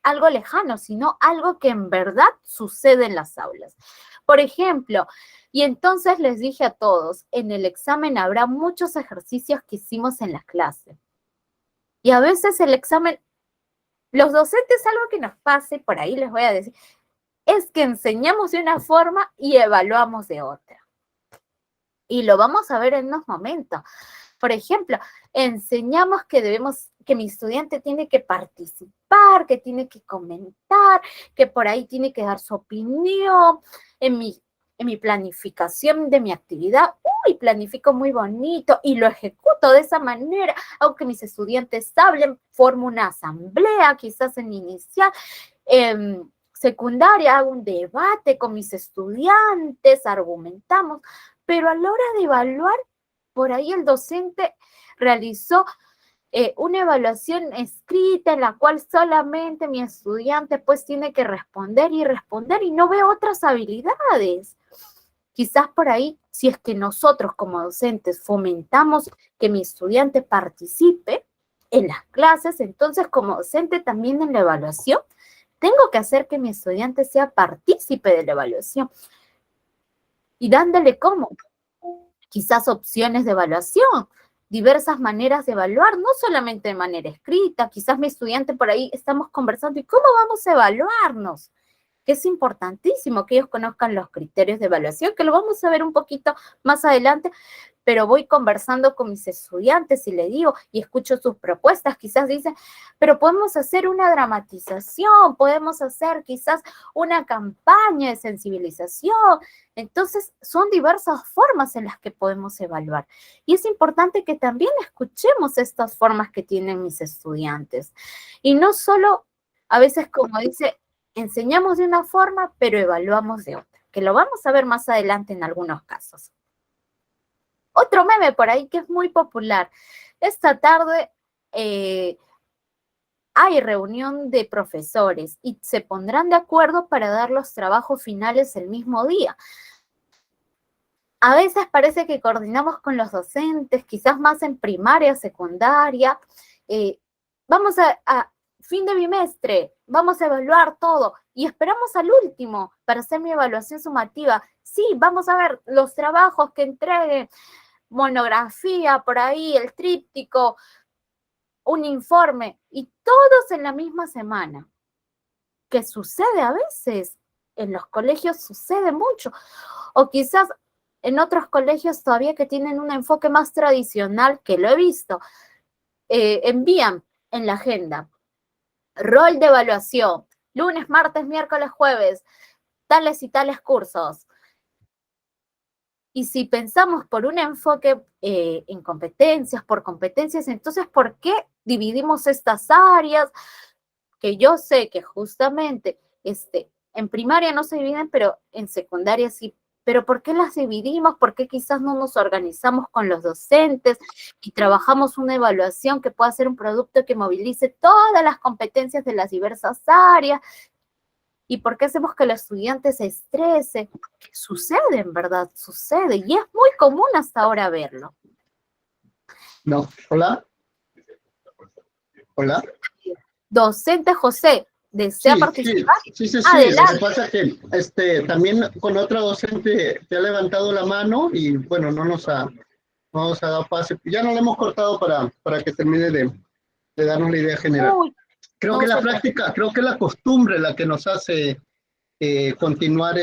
Speaker 1: algo lejano, sino algo que en verdad sucede en las aulas. Por ejemplo, y entonces les dije a todos, en el examen habrá muchos ejercicios que hicimos en la clase. Y a veces el examen, los docentes, algo que nos pase, por ahí les voy a decir, es que enseñamos de una forma y evaluamos de otra. Y lo vamos a ver en unos momentos. Por ejemplo, enseñamos que mi estudiante tiene que participar, que tiene que comentar, que por ahí tiene que dar su opinión en mi planificación de mi actividad. Planifico muy bonito y lo ejecuto de esa manera, aunque mis estudiantes hablen, formo una asamblea, quizás en inicial, secundaria, hago un debate con mis estudiantes, argumentamos. Pero a la hora de evaluar, por ahí el docente realizó una evaluación escrita en la cual solamente mi estudiante pues tiene que responder y no ve otras habilidades. Quizás por ahí, si es que nosotros como docentes fomentamos que mi estudiante participe en las clases, entonces como docente también en la evaluación, tengo que hacer que mi estudiante sea partícipe de la evaluación. Y dándole cómo, quizás opciones de evaluación, diversas maneras de evaluar, no solamente de manera escrita. Quizás mi estudiante por ahí estamos conversando, ¿y cómo vamos a evaluarnos? Que es importantísimo que ellos conozcan los criterios de evaluación, que lo vamos a ver un poquito más adelante, pero voy conversando con mis estudiantes y le digo, y escucho sus propuestas. Quizás dicen, pero podemos hacer una dramatización, podemos hacer quizás una campaña de sensibilización. Entonces, son diversas formas en las que podemos evaluar. Y es importante que también escuchemos estas formas que tienen mis estudiantes. Y no solo, a veces, como dice, enseñamos de una forma, pero evaluamos de otra, que lo vamos a ver más adelante en algunos casos. Otro meme por ahí que es muy popular. Esta tarde hay reunión de profesores y se pondrán de acuerdo para dar los trabajos finales el mismo día. A veces parece que coordinamos con los docentes, quizás más en primaria, secundaria. Vamos a fin de bimestre, vamos a evaluar todo y esperamos al último para hacer mi evaluación sumativa. Sí, vamos a ver los trabajos que entreguen, monografía, por ahí, el tríptico, un informe, y todos en la misma semana. Que sucede a veces, en los colegios sucede mucho, o quizás en otros colegios todavía que tienen un enfoque más tradicional, que lo he visto, envían en la agenda rol de evaluación, lunes, martes, miércoles, jueves, tales y tales cursos. Y si pensamos por un enfoque en competencias, por competencias, entonces, ¿por qué dividimos estas áreas? Que yo sé que justamente en primaria no se dividen, pero en secundaria sí. Pero ¿por qué las dividimos? ¿Por qué quizás no nos organizamos con los docentes y trabajamos una evaluación que pueda ser un producto que movilice todas las competencias de las diversas áreas? ¿Y por qué hacemos que el estudiante se estrese? Porque sucede, en verdad, sucede. Y es muy común hasta ahora verlo.
Speaker 3: No, hola. Hola.
Speaker 1: Docente José, ¿desea participar?
Speaker 3: Sí. Lo
Speaker 1: Adelante.
Speaker 3: que pasa es que también con otra docente te ha levantado la mano y bueno, no nos ha dado pase. Ya no le hemos cortado para que termine de darnos la idea general.
Speaker 1: Uy,
Speaker 3: Creo
Speaker 1: no
Speaker 3: que la
Speaker 1: sé.
Speaker 3: práctica, creo que la costumbre la que nos hace continuar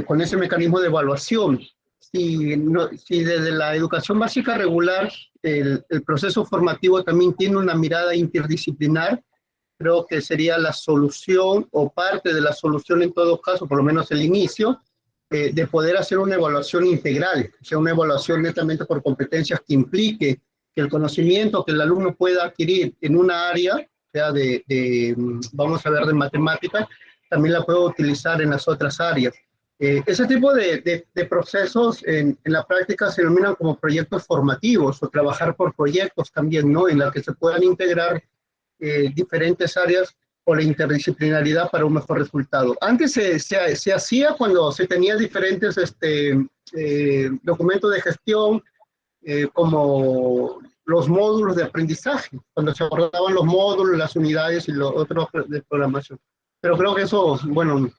Speaker 3: con ese mecanismo de evaluación. Si desde la educación básica regular el proceso formativo también tiene una mirada interdisciplinar, creo que sería la solución o parte de la solución en todo caso, por lo menos el inicio, de poder hacer una evaluación integral, o sea, una evaluación netamente por competencias que implique que el conocimiento que el alumno pueda adquirir en una área, sea vamos a ver, de matemáticas, también la puedo utilizar en las otras áreas. Ese tipo de procesos en la práctica se denominan como proyectos formativos o trabajar por proyectos también, ¿no? En la que se puedan integrar diferentes áreas o la interdisciplinaridad para un mejor resultado. Antes se hacía cuando se tenía diferentes documentos de gestión, como los módulos de aprendizaje, cuando se abordaban los módulos, las unidades y los otros de programación. Pero creo que eso, bueno,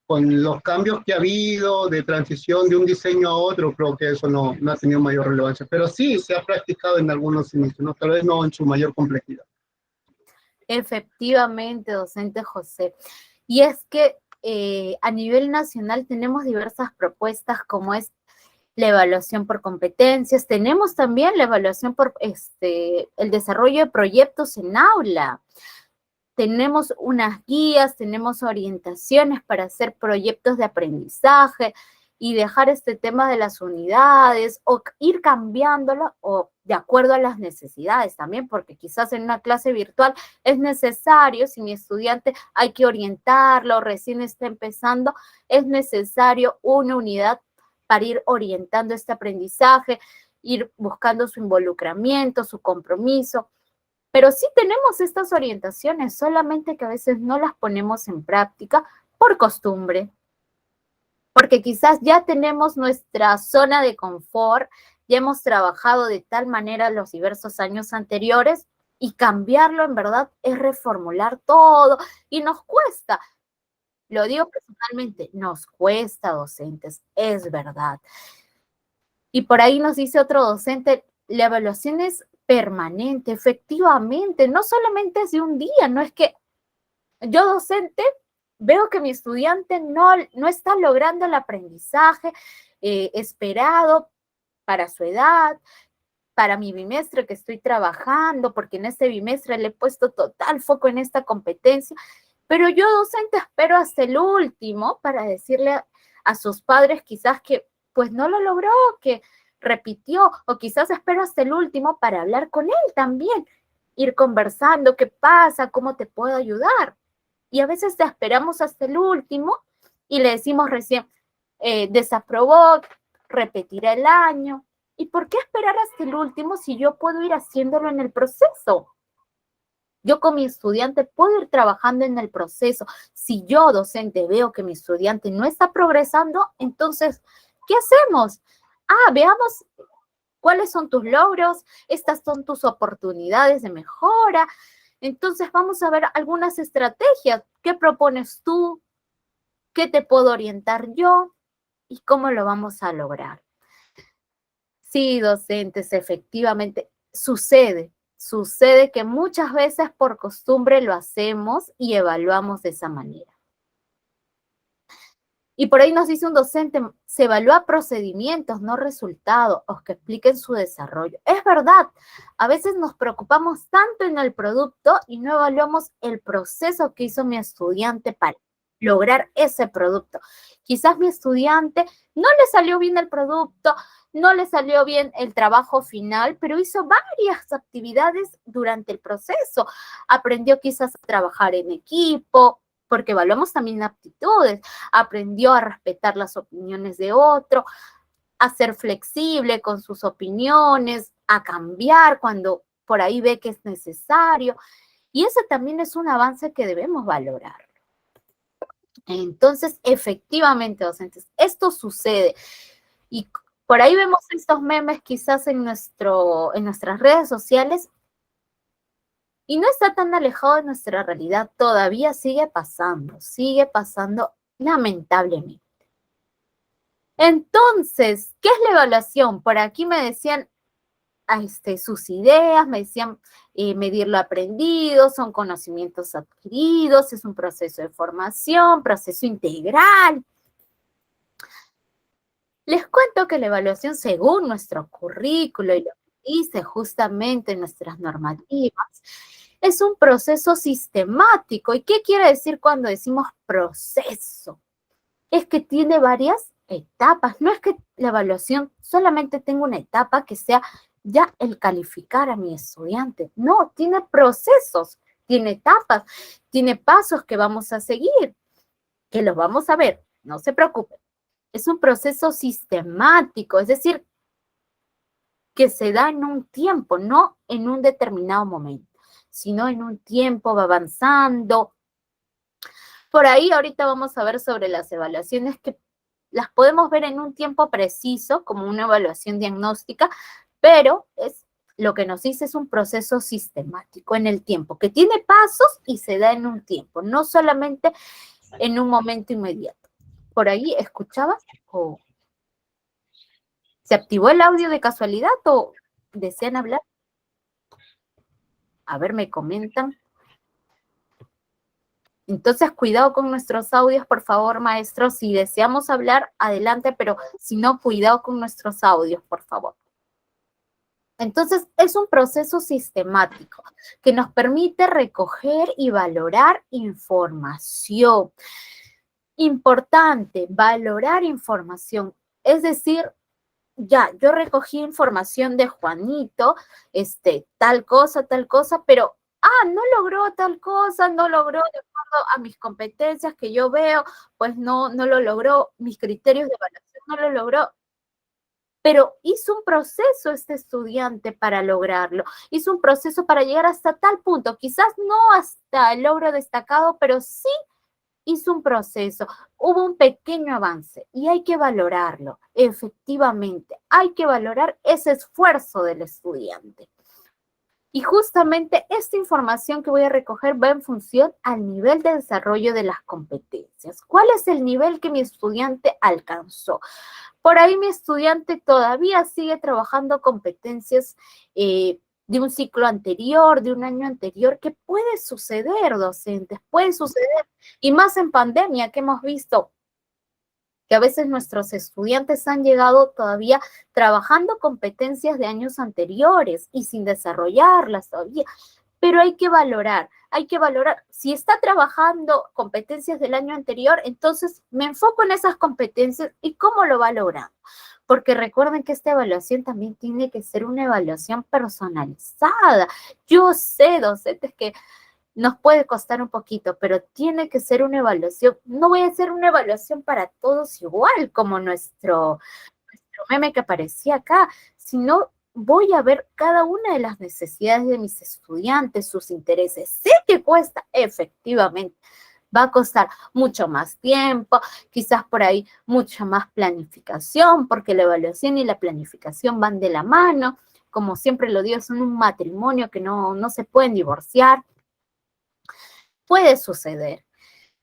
Speaker 3: con los cambios que ha habido de transición de un diseño a otro, creo que eso no ha tenido mayor relevancia. Pero sí se ha practicado en algunos inicios, ¿no? Tal vez no en su mayor complejidad.
Speaker 1: Efectivamente, docente José. Y es que a nivel nacional tenemos diversas propuestas como es la evaluación por competencias, tenemos también la evaluación por el desarrollo de proyectos en aula. Tenemos unas guías, tenemos orientaciones para hacer proyectos de aprendizaje y dejar este tema de las unidades o ir cambiándolo o de acuerdo a las necesidades también, porque quizás en una clase virtual es necesario, si mi estudiante hay que orientarlo, recién está empezando, es necesario una unidad para ir orientando este aprendizaje, ir buscando su involucramiento, su compromiso. Pero sí tenemos estas orientaciones, solamente que a veces no las ponemos en práctica por costumbre, porque quizás ya tenemos nuestra zona de confort, ya hemos trabajado de tal manera los diversos años anteriores y cambiarlo en verdad es reformular todo y nos cuesta. Lo digo personalmente, nos cuesta, docentes, es verdad. Y por ahí nos dice otro docente, la evaluación es permanente, efectivamente, no solamente es de un día, no es que yo docente veo que mi estudiante no está logrando el aprendizaje esperado para su edad, para mi bimestre que estoy trabajando, porque en este bimestre le he puesto total foco en esta competencia, pero yo docente espero hasta el último para decirle a sus padres quizás que pues no lo logró, que repitió, o quizás espero hasta el último para hablar con él también, ir conversando, qué pasa, cómo te puedo ayudar. Y a veces te esperamos hasta el último y le decimos recién, desaprobó, repetirá el año. ¿Y por qué esperar hasta el último si yo puedo ir haciéndolo en el proceso? Yo con mi estudiante puedo ir trabajando en el proceso. Si yo, docente, veo que mi estudiante no está progresando, entonces, ¿qué hacemos? Veamos cuáles son tus logros, estas son tus oportunidades de mejora. Entonces vamos a ver algunas estrategias. ¿Qué propones tú? ¿Qué te puedo orientar yo? ¿Y cómo lo vamos a lograr? Sí, docentes, efectivamente, sucede que muchas veces por costumbre lo hacemos y evaluamos de esa manera. Y por ahí nos dice un docente, se evalúa procedimientos, no resultados, o que expliquen su desarrollo. Es verdad, a veces nos preocupamos tanto en el producto y no evaluamos el proceso que hizo mi estudiante para lograr ese producto. Quizás mi estudiante no le salió bien el producto, no le salió bien el trabajo final, pero hizo varias actividades durante el proceso. Aprendió quizás a trabajar en equipo, porque evaluamos también aptitudes. Aprendió a respetar las opiniones de otro, a ser flexible con sus opiniones, a cambiar cuando por ahí ve que es necesario. Y ese también es un avance que debemos valorar. Entonces, efectivamente, docentes, esto sucede. Y por ahí vemos estos memes quizás en nuestras redes sociales y no está tan alejado de nuestra realidad. Todavía sigue pasando lamentablemente. Entonces, ¿qué es la evaluación? Por aquí me decían sus ideas, me decían medir lo aprendido, son conocimientos adquiridos, es un proceso de formación, proceso integral. Les cuento que la evaluación, según nuestro currículo y lo que dice justamente nuestras normativas, es un proceso sistemático. ¿Y qué quiere decir cuando decimos proceso? Es que tiene varias etapas. No es que la evaluación solamente tenga una etapa que sea ya el calificar a mi estudiante. No, tiene procesos, tiene etapas, tiene pasos que vamos a seguir, que los vamos a ver. No se preocupen. Es un proceso sistemático, es decir, que se da en un tiempo, no en un determinado momento, sino en un tiempo, va avanzando. Por ahí ahorita vamos a ver sobre las evaluaciones que las podemos ver en un tiempo preciso, como una evaluación diagnóstica, pero lo que nos dice es un proceso sistemático en el tiempo, que tiene pasos y se da en un tiempo, no solamente en un momento inmediato. ¿Por ahí escuchabas? ¿O se activó el audio de casualidad o desean hablar? A ver, me comentan. Entonces, cuidado con nuestros audios, por favor, maestros. Si deseamos hablar, adelante, pero si no, cuidado con nuestros audios, por favor. Entonces, es un proceso sistemático que nos permite recoger y valorar información. Importante, valorar información. Es decir, ya, yo recogí información de Juanito, tal cosa, pero, no logró tal cosa, no logró de acuerdo a mis competencias que yo veo, pues no lo logró, mis criterios de evaluación no lo logró. Pero hizo un proceso este estudiante para lograrlo, hizo un proceso para llegar hasta tal punto, quizás no hasta el logro destacado, pero sí hizo un proceso, hubo un pequeño avance y hay que valorarlo, efectivamente, hay que valorar ese esfuerzo del estudiante. Y justamente esta información que voy a recoger va en función al nivel de desarrollo de las competencias. ¿Cuál es el nivel que mi estudiante alcanzó? Por ahí mi estudiante todavía sigue trabajando competencias de un ciclo anterior, de un año anterior, que puede suceder, docentes, puede suceder, y más en pandemia que hemos visto que a veces nuestros estudiantes han llegado todavía trabajando competencias de años anteriores y sin desarrollarlas todavía, pero hay que valorar, si está trabajando competencias del año anterior, entonces me enfoco en esas competencias y cómo lo va logrando. Porque recuerden que esta evaluación también tiene que ser una evaluación personalizada. Yo sé, docentes, que nos puede costar un poquito, pero tiene que ser una evaluación. No voy a hacer una evaluación para todos igual, como nuestro meme que aparecía acá, sino voy a ver cada una de las necesidades de mis estudiantes, sus intereses. Sé que cuesta, efectivamente. Va a costar mucho más tiempo, quizás por ahí mucha más planificación, porque la evaluación y la planificación van de la mano. Como siempre lo digo, son un matrimonio que no se pueden divorciar. Puede suceder,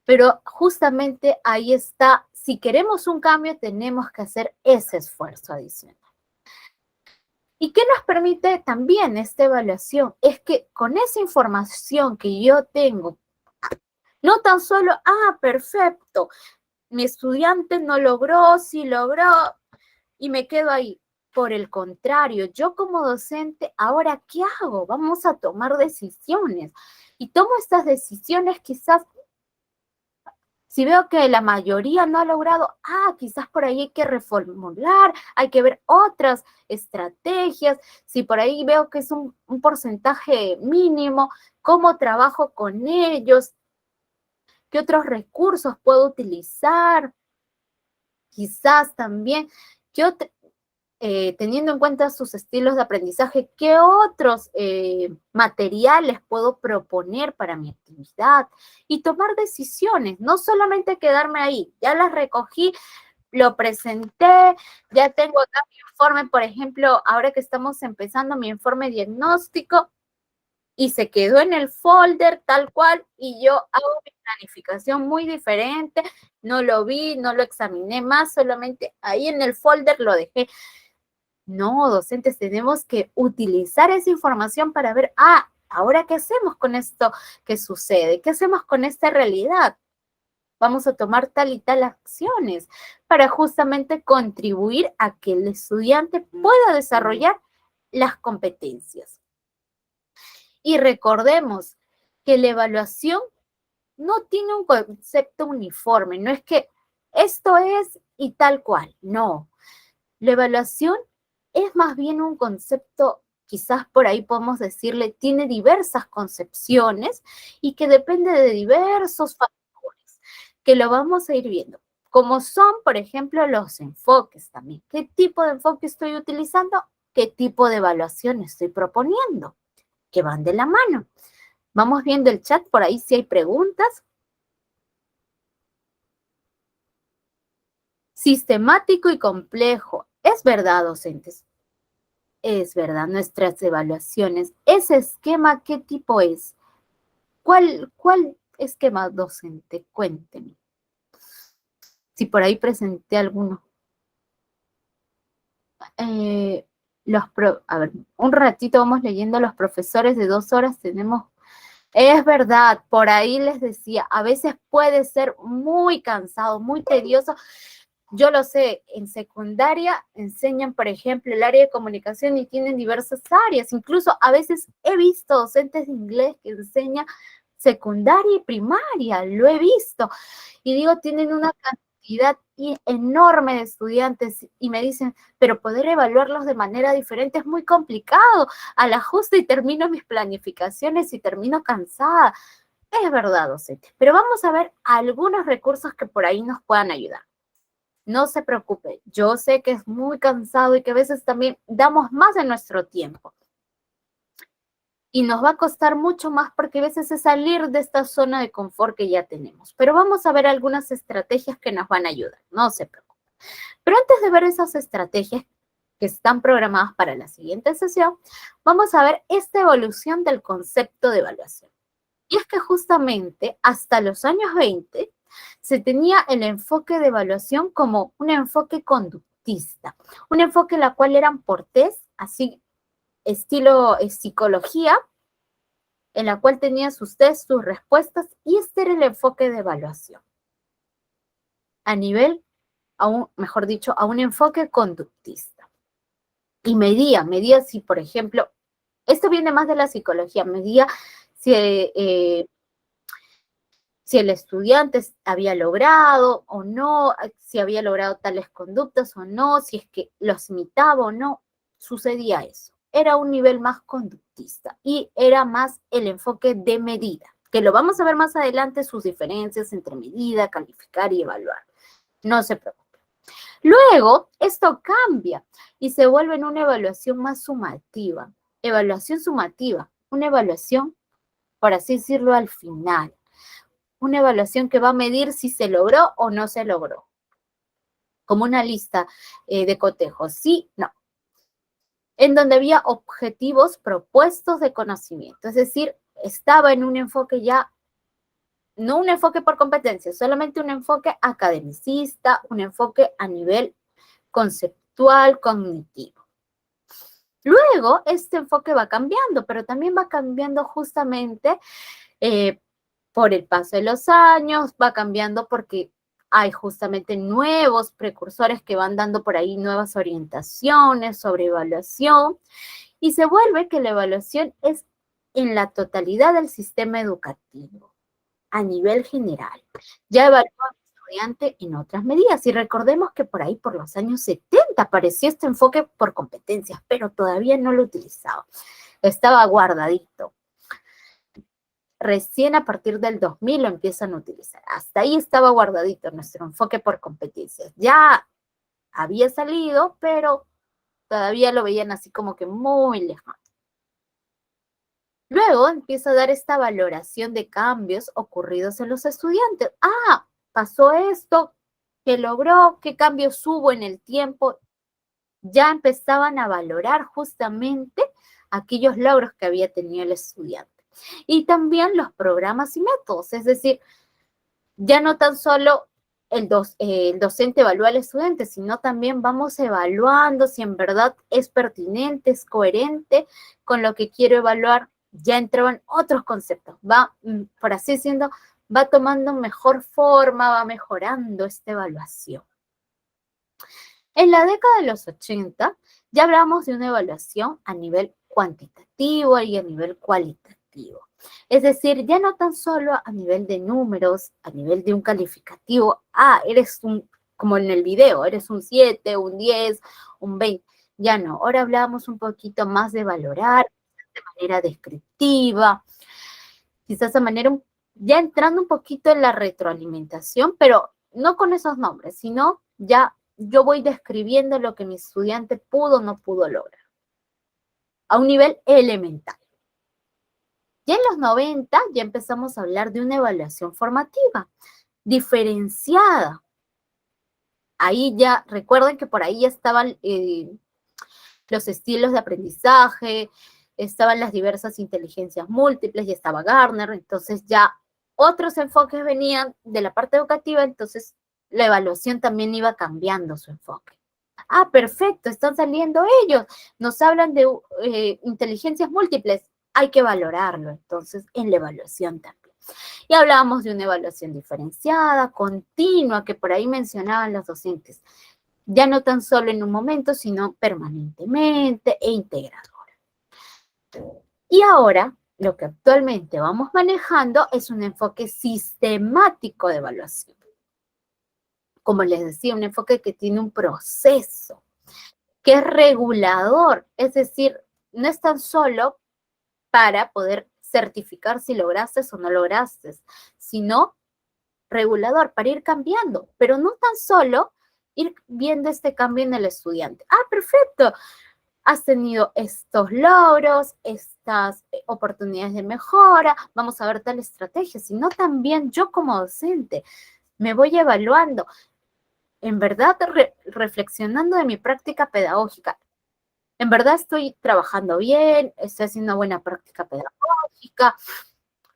Speaker 1: pero justamente ahí está. Si queremos un cambio, tenemos que hacer ese esfuerzo adicional. ¿Y qué nos permite también esta evaluación? Es que con esa información que yo tengo, no tan solo, perfecto, mi estudiante no logró, sí logró, y me quedo ahí. Por el contrario, yo como docente, ¿ahora qué hago? Vamos a tomar decisiones. Y tomo estas decisiones quizás, si veo que la mayoría no ha logrado, quizás por ahí hay que reformular, hay que ver otras estrategias. Si por ahí veo que es un porcentaje mínimo, ¿cómo trabajo con ellos? ¿Qué otros recursos puedo utilizar? Quizás también, teniendo en cuenta sus estilos de aprendizaje, ¿qué otros materiales puedo proponer para mi actividad? Y tomar decisiones, no solamente quedarme ahí, ya las recogí, lo presenté, ya tengo acá mi informe, por ejemplo, ahora que estamos empezando mi informe diagnóstico, y se quedó en el folder tal cual, y yo hago mi planificación muy diferente, no lo vi, no lo examiné más, solamente ahí en el folder lo dejé. No, docentes, tenemos que utilizar esa información para ver, ¿ahora qué hacemos con esto que sucede? ¿Qué hacemos con esta realidad? Vamos a tomar tal y tal acciones para justamente contribuir a que el estudiante pueda desarrollar las competencias. Y recordemos que la evaluación no tiene un concepto uniforme, no es que esto es y tal cual, no. La evaluación es más bien un concepto, quizás por ahí podemos decirle, tiene diversas concepciones y que depende de diversos factores, que lo vamos a ir viendo, como son, por ejemplo, los enfoques también. ¿Qué tipo de enfoque estoy utilizando? ¿Qué tipo de evaluación estoy proponiendo? Que van de la mano. Vamos viendo el chat por ahí si hay preguntas. Sistemático y complejo. Es verdad, docentes. Es verdad, nuestras evaluaciones. Ese esquema, ¿qué tipo es? ¿Cuál esquema, docente? Cuénteme. Si por ahí presenté alguno. A ver, un ratito vamos leyendo los profesores de 2 horas. Tenemos. Es verdad, por ahí les decía, a veces puede ser muy cansado, muy tedioso. Yo lo sé, en secundaria enseñan, por ejemplo, el área de comunicación y tienen diversas áreas. Incluso a veces he visto docentes de inglés que enseñan secundaria y primaria, lo he visto. Y digo, tienen una cantidad enorme de estudiantes y me dicen, pero poder evaluarlos de manera diferente es muy complicado. Al ajuste y termino mis planificaciones y termino cansada. Es verdad, docente, pero vamos a ver algunos recursos que por ahí nos puedan ayudar. No se preocupe, yo sé que es muy cansado y que a veces también damos más de nuestro tiempo. Y nos va a costar mucho más porque a veces es salir de esta zona de confort que ya tenemos. Pero vamos a ver algunas estrategias que nos van a ayudar, no se preocupe. Pero antes de ver esas estrategias que están programadas para la siguiente sesión, vamos a ver esta evolución del concepto de evaluación. Y es que justamente hasta los años 20 se tenía el enfoque de evaluación como un enfoque conductista, un enfoque en el cual eran por test, así estilo psicología, en la cual tenía sus test, sus respuestas, y este era el enfoque de evaluación. A nivel, mejor dicho, a un enfoque conductista. Y medía si, por ejemplo, esto viene más de la psicología, medía si el estudiante había logrado o no, si había logrado tales conductas o no, si es que los imitaba o no, sucedía eso. Era un nivel más conductista y era más el enfoque de medida, que lo vamos a ver más adelante, sus diferencias entre medida, calificar y evaluar. No se preocupe. Luego, esto cambia y se vuelve en una evaluación más sumativa. Evaluación sumativa, una evaluación, por así decirlo, al final. Una evaluación que va a medir si se logró o no se logró. Como una lista de cotejos, sí, no. En donde había objetivos propuestos de conocimiento. Es decir, estaba en un enfoque ya, no un enfoque por competencia, solamente un enfoque academicista, un enfoque a nivel conceptual, cognitivo. Luego, este enfoque va cambiando, pero también va cambiando justamente por el paso de los años, va cambiando porque hay justamente nuevos precursores que van dando por ahí nuevas orientaciones sobre evaluación, y se vuelve que la evaluación es en la totalidad del sistema educativo, a nivel general. Ya evalúa al estudiante en otras medidas, y recordemos que por ahí, por los años 70, apareció este enfoque por competencias, pero todavía no lo utilizaba. Estaba guardadito. Recién a partir del 2000 lo empiezan a utilizar. Hasta ahí estaba guardadito nuestro enfoque por competencias. Ya había salido, pero todavía lo veían así como que muy lejano. Luego empieza a dar esta valoración de cambios ocurridos en los estudiantes. Ah, pasó esto, ¿qué logró? ¿Qué cambios hubo en el tiempo? Ya empezaban a valorar justamente aquellos logros que había tenido el estudiante. Y también los programas y métodos, es decir, ya no tan solo el docente evalúa al estudiante, sino también vamos evaluando si en verdad es pertinente, es coherente con lo que quiero evaluar. Ya entraban otros conceptos, va, por así decirlo, va tomando mejor forma, va mejorando esta evaluación. En la década de los 80 ya hablamos de una evaluación a nivel cuantitativo y a nivel cualitativo. Es decir, ya no tan solo a nivel de números, a nivel de un calificativo, eres como en el video, eres un 7, un 10, un 20. Ya no, ahora hablamos un poquito más de valorar de manera descriptiva, quizás de manera, ya entrando un poquito en la retroalimentación, pero no con esos nombres, sino ya yo voy describiendo lo que mi estudiante pudo o no pudo lograr, a un nivel elemental. Ya en los 90 ya empezamos a hablar de una evaluación formativa, diferenciada. Ahí ya, recuerden que por ahí ya estaban los estilos de aprendizaje, estaban las diversas inteligencias múltiples, ya estaba Gardner, entonces ya otros enfoques venían de la parte educativa, entonces la evaluación también iba cambiando su enfoque. Ah, perfecto, están saliendo ellos, nos hablan de inteligencias múltiples, hay que valorarlo, entonces, en la evaluación también. Y hablábamos de una evaluación diferenciada, continua, que por ahí mencionaban los docentes, ya no tan solo en un momento, sino permanentemente e integradora. Y ahora, lo que actualmente vamos manejando es un enfoque sistemático de evaluación. Como les decía, un enfoque que tiene un proceso, que es regulador, es decir, no es tan solo para poder certificar si lograste o no lograste, sino regulador para ir cambiando, pero no tan solo ir viendo este cambio en el estudiante. Ah, perfecto, has tenido estos logros, estas oportunidades de mejora, vamos a ver tal estrategia, sino también yo como docente me voy evaluando, en verdad reflexionando de mi práctica pedagógica. En verdad estoy trabajando bien, estoy haciendo una buena práctica pedagógica,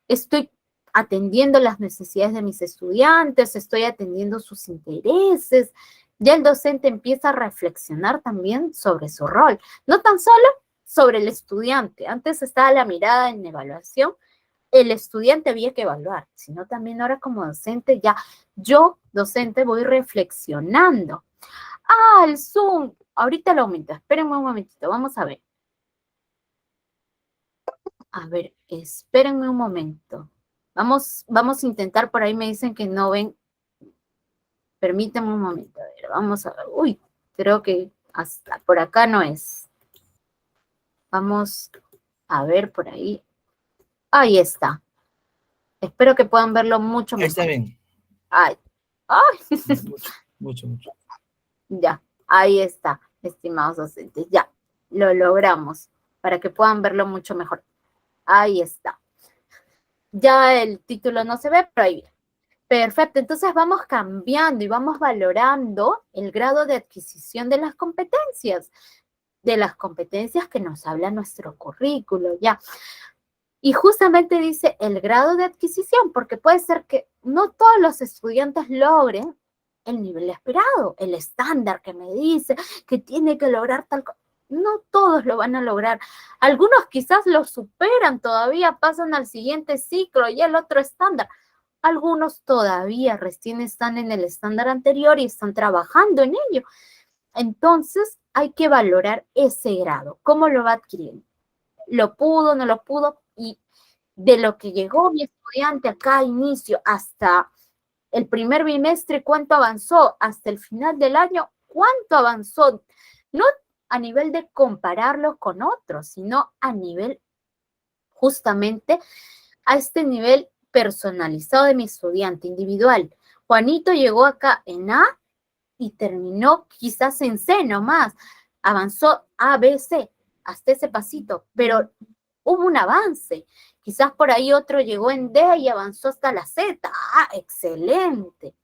Speaker 1: estoy atendiendo las necesidades de mis estudiantes, estoy atendiendo sus intereses. Ya el docente empieza a reflexionar también sobre su rol, no tan solo sobre el estudiante. Antes estaba la mirada en evaluación, el estudiante había que evaluar, sino también ahora como docente, ya yo, docente, voy reflexionando. Ah, el Zoom, ahorita lo aumento, espérenme un momentito, vamos a ver. A ver, espérenme un momento. Vamos a intentar, por ahí me dicen que no ven. Permítanme un momento, a ver, vamos a ver. Uy, creo que hasta por acá no es. Vamos a ver por ahí. Ahí está. Espero que puedan verlo mucho mejor.
Speaker 7: Está bien.
Speaker 1: Ay.
Speaker 7: Mucho.
Speaker 1: Ya, ahí está, estimados docentes. Ya, lo logramos para que puedan verlo mucho mejor. Ahí está. Ya el título no se ve, pero ahí viene. Perfecto, entonces vamos cambiando y vamos valorando el grado de adquisición de las competencias que nos habla nuestro currículo, ya. Y justamente dice el grado de adquisición, porque puede ser que no todos los estudiantes logren el nivel esperado, el estándar que me dice que tiene que lograr tal cosa. No todos lo van a lograr. Algunos quizás lo superan todavía, pasan al siguiente ciclo y el otro estándar. Algunos todavía recién están en el estándar anterior y están trabajando en ello. Entonces, hay que valorar ese grado, cómo lo va adquiriendo. ¿Lo pudo, no lo pudo? Y de lo que llegó mi estudiante acá a inicio hasta el primer bimestre, ¿cuánto avanzó? Hasta el final del año, ¿cuánto avanzó? No a nivel de compararlo con otros, sino a nivel, justamente, a este nivel personalizado de mi estudiante, individual. Juanito llegó acá en A y terminó quizás en C nomás. Avanzó A, B, C, hasta ese pasito, pero hubo un avance. Quizás por ahí otro llegó en D y avanzó hasta la Z. ¡Ah, excelente!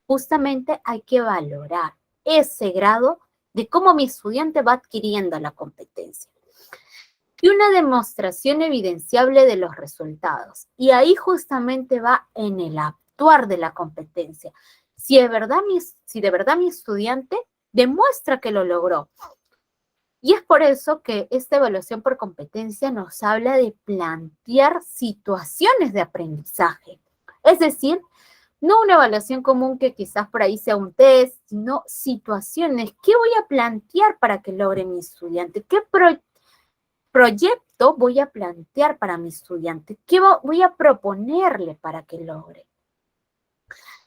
Speaker 1: Justamente hay que valorar ese grado de cómo mi estudiante va adquiriendo la competencia. Y una demostración evidenciable de los resultados. Y ahí justamente va en el actuar de la competencia. Si de verdad mi estudiante demuestra que lo logró. Y es por eso que esta evaluación por competencia nos habla de plantear situaciones de aprendizaje. Es decir, no una evaluación común que quizás por ahí sea un test, sino situaciones. ¿Qué voy a plantear para que logre mi estudiante? ¿Qué proyecto voy a plantear para mi estudiante? ¿Qué voy a proponerle para que logre?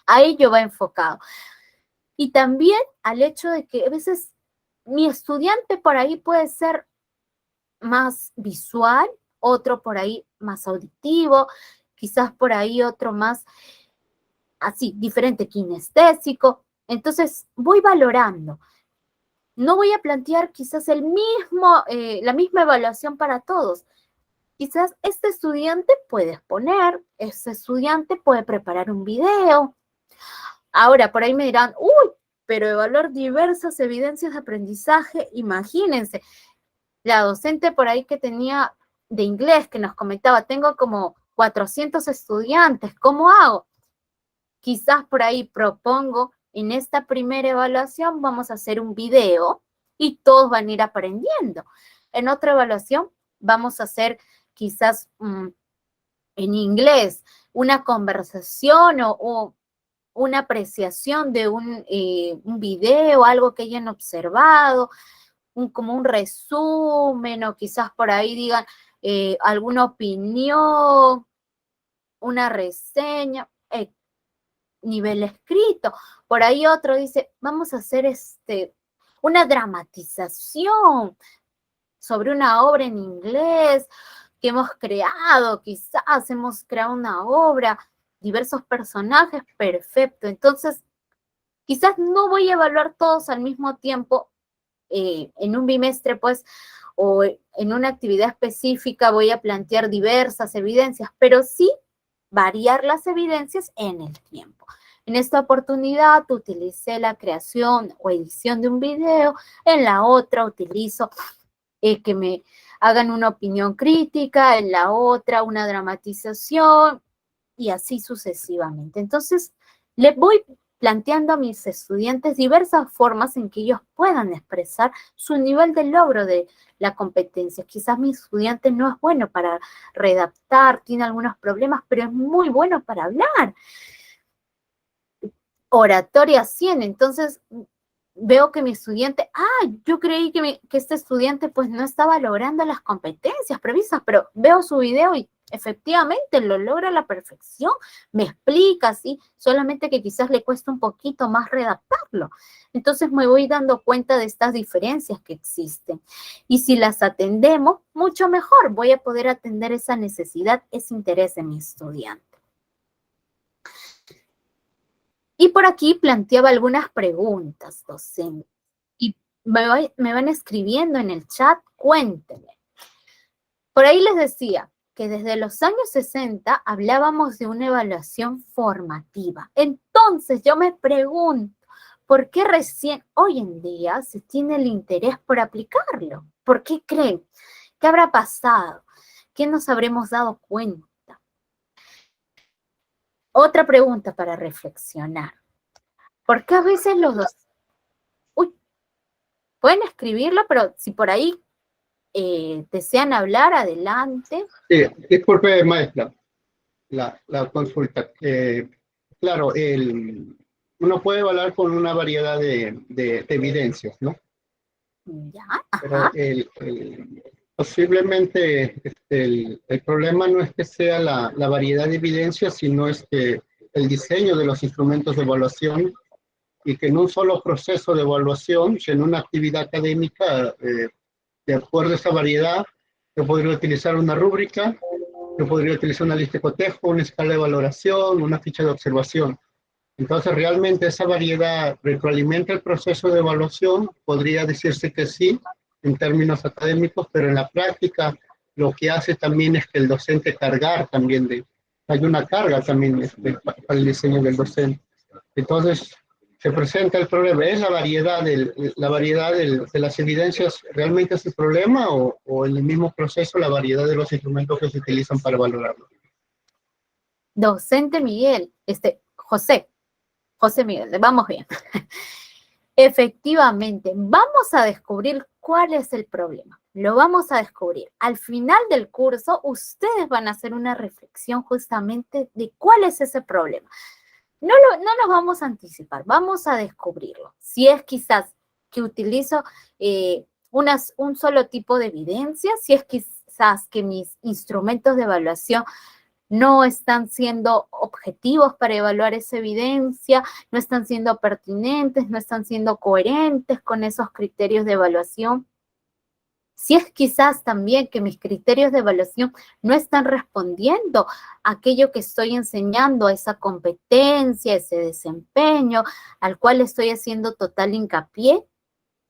Speaker 1: A ello va enfocado. Y también al hecho de que a veces mi estudiante por ahí puede ser más visual, otro por ahí más auditivo, quizás por ahí otro más así, diferente, kinestésico. Entonces voy valorando. No voy a plantear quizás la misma evaluación para todos. Quizás este estudiante puede exponer, este estudiante puede preparar un video. Ahora, por ahí me dirán, uy, pero evaluar diversas evidencias de aprendizaje, imagínense. La docente por ahí que tenía de inglés que nos comentaba, tengo como 400 estudiantes, ¿cómo hago? Quizás por ahí propongo, en esta primera evaluación vamos a hacer un video y todos van a ir aprendiendo. En otra evaluación vamos a hacer quizás en inglés una conversación o una apreciación de un video, algo que hayan observado, como un resumen, o quizás por ahí digan alguna opinión, una reseña, nivel escrito. Por ahí otro dice, vamos a hacer una dramatización sobre una obra en inglés que hemos creado, quizás hemos creado una obra, diversos personajes, perfecto. Entonces, quizás no voy a evaluar todos al mismo tiempo en un bimestre, pues, o en una actividad específica voy a plantear diversas evidencias, pero sí variar las evidencias en el tiempo. En esta oportunidad utilicé la creación o edición de un video, en la otra utilizo que me hagan una opinión crítica, en la otra una dramatización y así sucesivamente. Entonces, les voy planteando a mis estudiantes diversas formas en que ellos puedan expresar su nivel de logro de la competencia. Quizás mi estudiante no es bueno para redactar, tiene algunos problemas, pero es muy bueno para hablar. Oratoria 100, entonces veo que mi estudiante, yo creí que este estudiante pues no estaba logrando las competencias previstas, pero veo su video y efectivamente lo logra a la perfección, me explica, ¿sí? Solamente que quizás le cuesta un poquito más redactarlo. Entonces me voy dando cuenta de estas diferencias que existen. Y si las atendemos, mucho mejor, voy a poder atender esa necesidad, ese interés de mi estudiante. Y por aquí planteaba algunas preguntas, docente. Y me van escribiendo en el chat, cuéntenme. Por ahí les decía que desde los años 60 hablábamos de una evaluación formativa. Entonces yo me pregunto, ¿por qué recién hoy en día se tiene el interés por aplicarlo? ¿Por qué creen? ¿Qué habrá pasado? ¿Qué nos habremos dado cuenta? Otra pregunta para reflexionar. ¿Por qué a veces los dos... pueden escribirlo, pero si por ahí desean hablar, adelante.
Speaker 3: Sí, disculpe, maestra. la consulta. Claro, uno puede evaluar con una variedad de evidencias, ¿no?
Speaker 1: Ya,
Speaker 3: Pero
Speaker 1: ajá.
Speaker 3: posiblemente el problema no es que sea la variedad de evidencias, sino es que el diseño de los instrumentos de evaluación y que en un solo proceso de evaluación, en una actividad académica, de acuerdo a esa variedad, yo podría utilizar una rúbrica, yo podría utilizar una lista de cotejo, una escala de valoración, una ficha de observación. Entonces, realmente esa variedad retroalimenta el proceso de evaluación, podría decirse que sí, en términos académicos, pero en la práctica lo que hace también es que el docente cargar también hay una carga también para el diseño del docente. Entonces, se presenta el problema. ¿Es la variedad de las evidencias realmente es el problema o en el mismo proceso la variedad de los instrumentos que se utilizan para valorarlo?
Speaker 1: Docente Miguel, José Miguel, vamos bien. Efectivamente, vamos a descubrir cuál es el problema. Lo vamos a descubrir. Al final del curso, ustedes van a hacer una reflexión justamente de cuál es ese problema. No nos vamos a anticipar, vamos a descubrirlo. Si es quizás que utilizo un solo tipo de evidencia, si es quizás que mis instrumentos de evaluación no están siendo objetivos para evaluar esa evidencia, no están siendo pertinentes, no están siendo coherentes con esos criterios de evaluación. Si es quizás también que mis criterios de evaluación no están respondiendo a aquello que estoy enseñando, a esa competencia, ese desempeño al cual estoy haciendo total hincapié,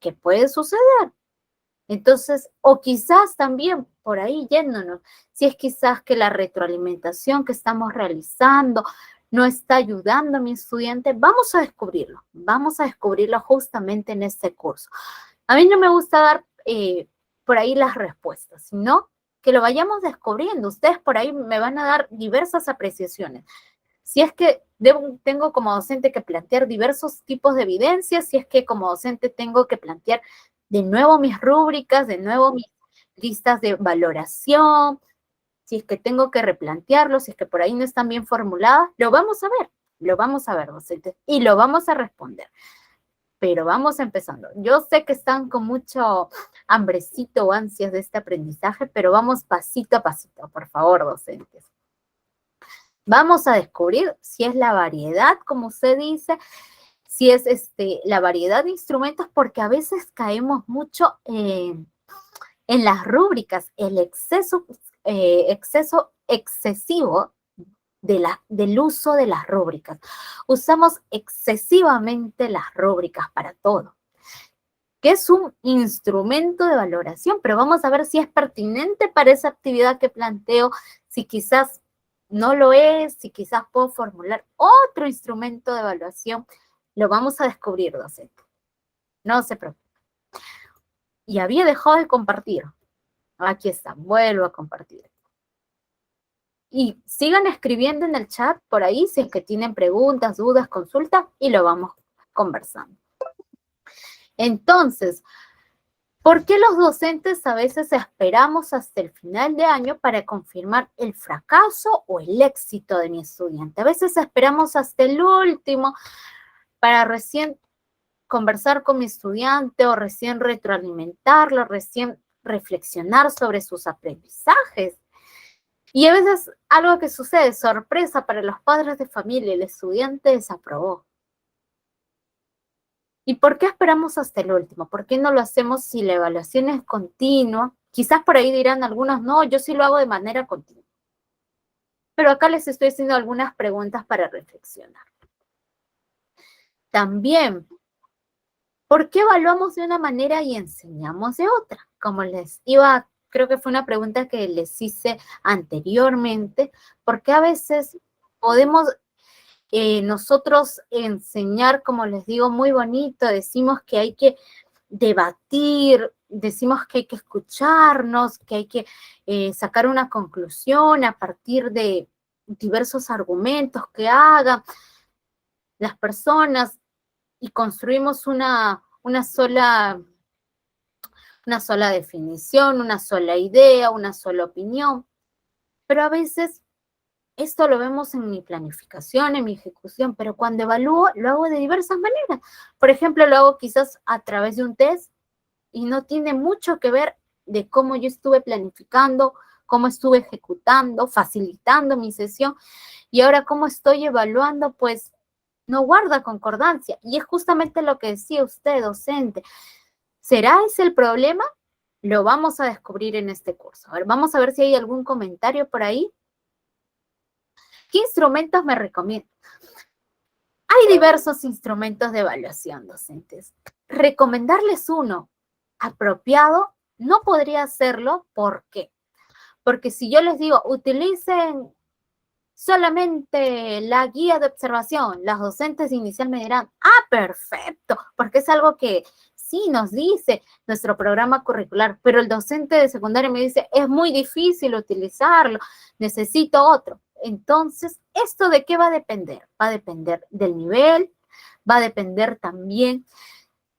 Speaker 1: ¿qué puede suceder? Entonces, o quizás también por ahí yéndonos, si es quizás que la retroalimentación que estamos realizando no está ayudando a mi estudiante, vamos a descubrirlo justamente en este curso. A mí no me gusta dar por ahí las respuestas, sino que lo vayamos descubriendo. Ustedes por ahí me van a dar diversas apreciaciones. Si es que tengo como docente que plantear diversos tipos de evidencias, si es que como docente tengo que plantear de nuevo mis rúbricas, de nuevo mis listas de valoración, si es que tengo que replantearlo, si es que por ahí no están bien formuladas, lo vamos a ver, docentes, y lo vamos a responder. Pero vamos empezando. Yo sé que están con mucho hambrecito o ansias de este aprendizaje, pero vamos pasito a pasito, por favor, docentes. Vamos a descubrir si es la variedad, como usted dice, si es la variedad de instrumentos, porque a veces caemos mucho en las rúbricas, el excesivo del uso de las rúbricas. Usamos excesivamente las rúbricas para todo, que es un instrumento de valoración, pero vamos a ver si es pertinente para esa actividad que planteo, si quizás no lo es, si quizás puedo formular otro instrumento de evaluación. Lo vamos a descubrir, docente. No se preocupe. Y había dejado de compartir. Aquí está, vuelvo a compartir. Y sigan escribiendo en el chat por ahí si es que tienen preguntas, dudas, consultas, y lo vamos conversando. Entonces, ¿por qué los docentes a veces esperamos hasta el final de año para confirmar el fracaso o el éxito de mi estudiante? A veces esperamos hasta el último para recién conversar con mi estudiante o recién retroalimentarlo, recién reflexionar sobre sus aprendizajes. Y a veces algo que sucede, sorpresa para los padres de familia, el estudiante desaprobó. ¿Y por qué esperamos hasta el último? ¿Por qué no lo hacemos si la evaluación es continua? Quizás por ahí dirán algunos, no, yo sí lo hago de manera continua. Pero acá les estoy haciendo algunas preguntas para reflexionar. También, ¿por qué evaluamos de una manera y enseñamos de otra? Como creo que fue una pregunta que les hice anteriormente, porque a veces podemos nosotros enseñar, como les digo, muy bonito, decimos que hay que debatir, decimos que hay que escucharnos, que hay que sacar una conclusión a partir de diversos argumentos que hagan las personas y construimos una sola definición, una sola idea, una sola opinión. Pero a veces Esto lo vemos en mi planificación, en mi ejecución, pero cuando evalúo lo hago de diversas maneras. Por ejemplo, lo hago quizás a través de un test y no tiene mucho que ver de cómo yo estuve planificando, cómo estuve ejecutando, facilitando mi sesión, y ahora cómo estoy evaluando, pues no guarda concordancia. Y es justamente lo que decía usted, docente. ¿Será ese el problema? Lo vamos a descubrir en este curso. A ver, vamos a ver si hay algún comentario por ahí. ¿Qué instrumentos me recomiendan? Hay diversos instrumentos de evaluación, docentes. Recomendarles uno apropiado no podría hacerlo. ¿Por qué? Porque si yo les digo, utilicen solamente la guía de observación, las docentes inicial me dirán, perfecto, porque es algo que sí nos dice nuestro programa curricular, pero el docente de secundaria me dice, es muy difícil utilizarlo, necesito otro. Entonces, ¿esto de qué va a depender? Va a depender del nivel, va a depender también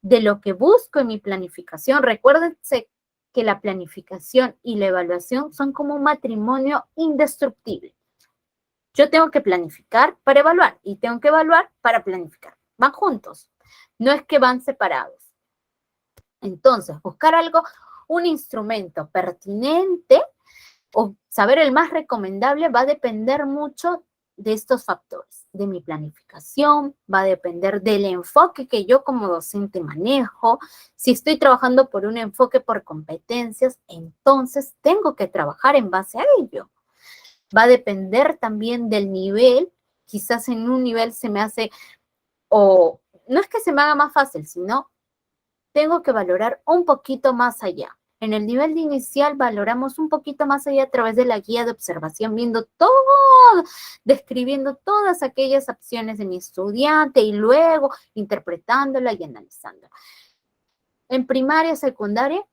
Speaker 1: de lo que busco en mi planificación. Recuérdense que la planificación y la evaluación son como un matrimonio indestructible. Yo tengo que planificar para evaluar y tengo que evaluar para planificar. Van juntos, no es que van separados. Entonces, buscar algo, un instrumento pertinente o saber el más recomendable va a depender mucho de estos factores, de mi planificación, va a depender del enfoque que yo como docente manejo. Si estoy trabajando por un enfoque por competencias, entonces tengo que trabajar en base a ello. Va a depender también del nivel, quizás en un nivel se me hace, o no es que se me haga más fácil, sino tengo que valorar un poquito más allá. En el nivel de inicial valoramos un poquito más allá a través de la guía de observación, viendo todo, describiendo todas aquellas acciones de mi estudiante y luego interpretándola y analizándola. En primaria, secundaria,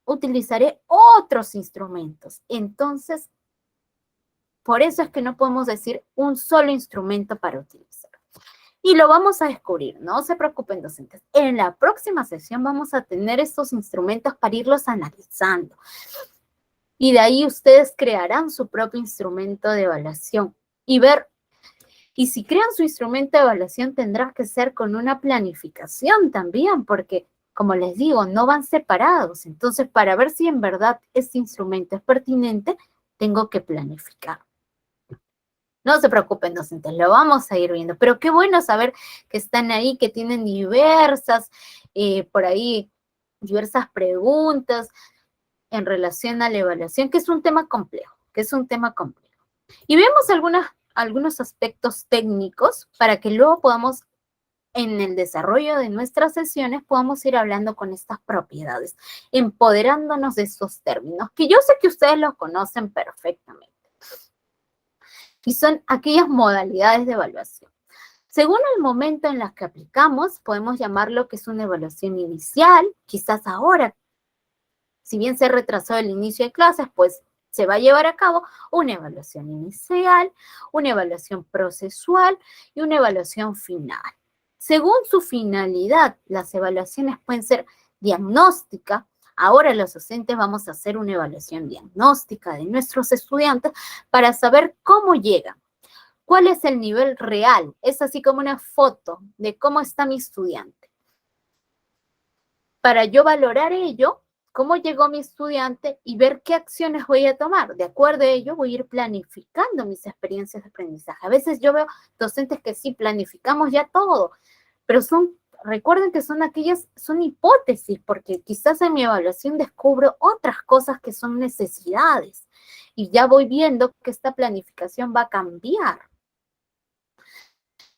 Speaker 1: utilizaré otros instrumentos. Entonces, por eso es que no podemos decir un solo instrumento para utilizar. Y lo vamos a descubrir, no se preocupen, docentes. En la próxima sesión vamos a tener estos instrumentos para irlos analizando. Y de ahí ustedes crearán su propio instrumento de evaluación y ver, y si crean su instrumento de evaluación tendrá que ser con una planificación también, porque como les digo, no van separados. Entonces, para ver si en verdad este instrumento es pertinente, tengo que planificar. No se preocupen, docentes, lo vamos a ir viendo. Pero qué bueno saber que están ahí, que tienen diversas, por ahí, diversas preguntas en relación a la evaluación, que es un tema complejo, Y vemos algunos aspectos técnicos para que luego podamos, en el desarrollo de nuestras sesiones, podamos ir hablando con estas propiedades, empoderándonos de estos términos, que yo sé que ustedes los conocen perfectamente. Y son aquellas modalidades de evaluación. Según el momento en las que aplicamos, podemos llamarlo que es una evaluación inicial, quizás ahora, si bien se ha retrasado el inicio de clases, pues se va a llevar a cabo una evaluación inicial, una evaluación procesual y una evaluación final. Según su finalidad, las evaluaciones pueden ser diagnóstica. Ahora los docentes vamos a hacer una evaluación diagnóstica de nuestros estudiantes para saber cómo llegan, cuál es el nivel real. Es así como una foto de cómo está mi estudiante. Para yo valorar ello, cómo llegó mi estudiante y ver qué acciones voy a tomar. De acuerdo a ello, voy a ir planificando mis experiencias de aprendizaje. A veces yo veo docentes que sí planificamos ya todo, pero recuerden que son hipótesis, porque quizás en mi evaluación descubro otras cosas que son necesidades y ya voy viendo que esta planificación va a cambiar.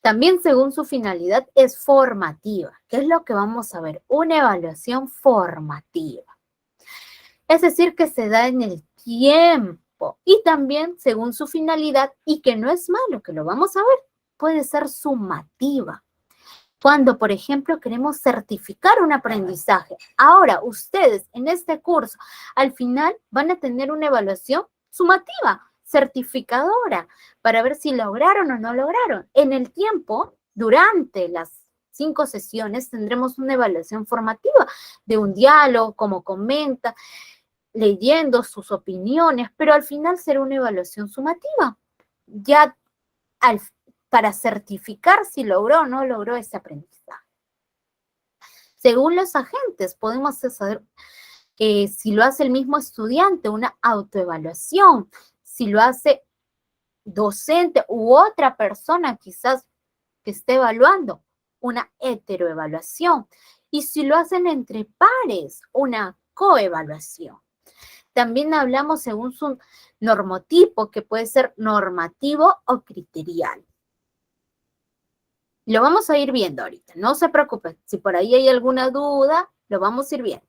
Speaker 1: También según su finalidad es formativa. ¿Qué es lo que vamos a ver? Una evaluación formativa. Es decir, que se da en el tiempo y también según su finalidad, y que no es malo, que lo vamos a ver, puede ser sumativa. Cuando, por ejemplo, queremos certificar un aprendizaje. Ahora, ustedes en este curso, al final van a tener una evaluación sumativa, certificadora, para ver si lograron o no lograron. En el tiempo, durante las 5 sesiones, tendremos una evaluación formativa de un diálogo, como comenta, leyendo sus opiniones, pero al final será una evaluación sumativa. ya para certificar si logró o no logró ese aprendizaje. Según los agentes, podemos saber si lo hace el mismo estudiante, una autoevaluación, si lo hace docente u otra persona quizás que esté evaluando, una heteroevaluación, y si lo hacen entre pares, una coevaluación. También hablamos según su normotipo, que puede ser normativo o criterial. Lo vamos a ir viendo ahorita, no se preocupen. Si por ahí hay alguna duda, lo vamos a ir viendo.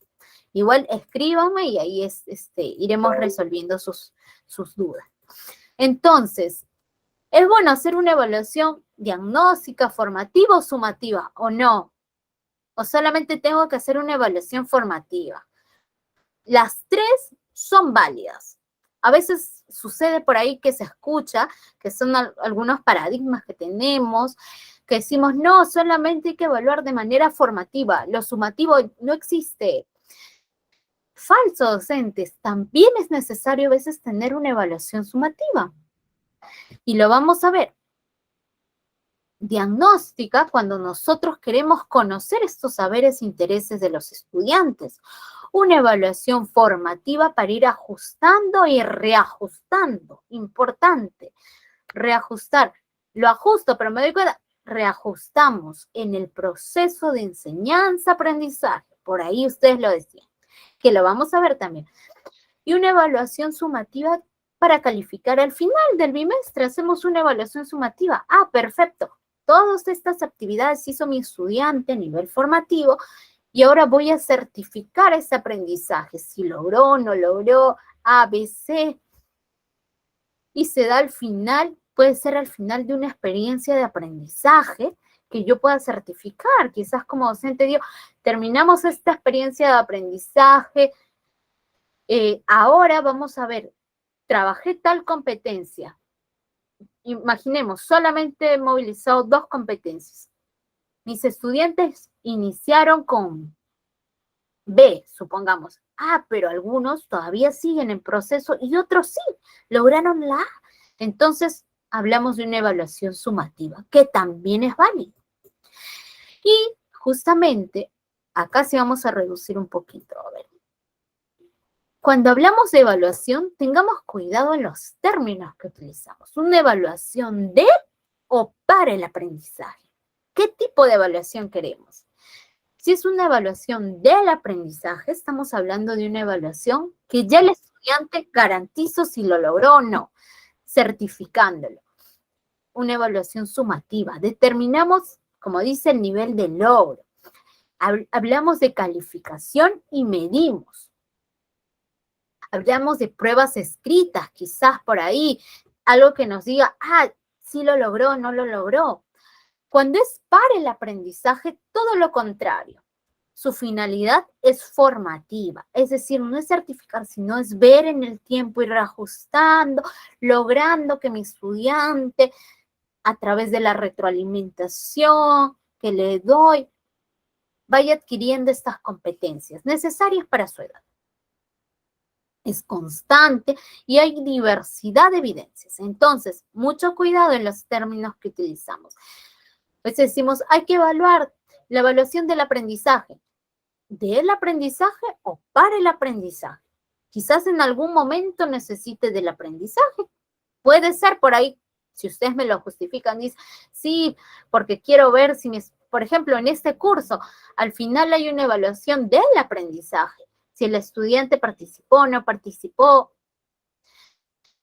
Speaker 1: Igual escríbanme y ahí iremos resolviendo sus dudas. Entonces, ¿es bueno hacer una evaluación diagnóstica, formativa o sumativa o no? ¿O solamente tengo que hacer una evaluación formativa? Las tres son válidas. A veces sucede por ahí que se escucha, que son algunos paradigmas que tenemos, que decimos, no, solamente hay que evaluar de manera formativa. Lo sumativo no existe. Falso, docentes. También es necesario a veces tener una evaluación sumativa. Y lo vamos a ver. Diagnóstica, cuando nosotros queremos conocer estos saberes e intereses de los estudiantes. Una evaluación formativa para ir ajustando y reajustando. Importante. Reajustar. Lo ajusto, pero me doy cuenta, reajustamos en el proceso de enseñanza-aprendizaje. Por ahí ustedes lo decían, que lo vamos a ver también. Y una evaluación sumativa para calificar al final del bimestre. Hacemos una evaluación sumativa. Ah, perfecto. Todas estas actividades hizo mi estudiante a nivel formativo y ahora voy a certificar ese aprendizaje. Si logró, no logró, A, B, C. Y se da al final, puede ser al final de una experiencia de aprendizaje que yo pueda certificar. Quizás como docente digo, terminamos esta experiencia de aprendizaje, ahora vamos a ver, trabajé tal competencia. Imaginemos, solamente he movilizado 2 competencias. Mis estudiantes iniciaron con B, supongamos. Ah, pero algunos todavía siguen en proceso y otros sí, lograron la A. Entonces, hablamos de una evaluación sumativa, que también es válida. Y justamente, acá sí vamos a reducir un poquito, a ver. Cuando hablamos de evaluación, tengamos cuidado en los términos que utilizamos. ¿Una evaluación de o para el aprendizaje? ¿Qué tipo de evaluación queremos? Si es una evaluación del aprendizaje, estamos hablando de una evaluación que ya el estudiante garantizó si lo logró o no, certificándolo. Una evaluación sumativa. Determinamos, como dice, el nivel de logro. Hablamos de calificación y medimos. Hablamos de pruebas escritas, quizás por ahí, algo que nos diga, ah, sí lo logró, no lo logró. Cuando es para el aprendizaje, todo lo contrario. Su finalidad es formativa, es decir, no es certificar, sino es ver en el tiempo, ir reajustando, logrando que mi estudiante, a través de la retroalimentación que le doy, vaya adquiriendo estas competencias necesarias para su edad. Es constante y hay diversidad de evidencias. Entonces, mucho cuidado en los términos que utilizamos. Pues decimos, hay que evaluar la evaluación del aprendizaje. ¿Del aprendizaje o para el aprendizaje? Quizás en algún momento necesite del aprendizaje. Puede ser por ahí, si ustedes me lo justifican, dicen, sí, porque quiero ver si, por ejemplo, en este curso, al final hay una evaluación del aprendizaje. Si el estudiante participó o no participó.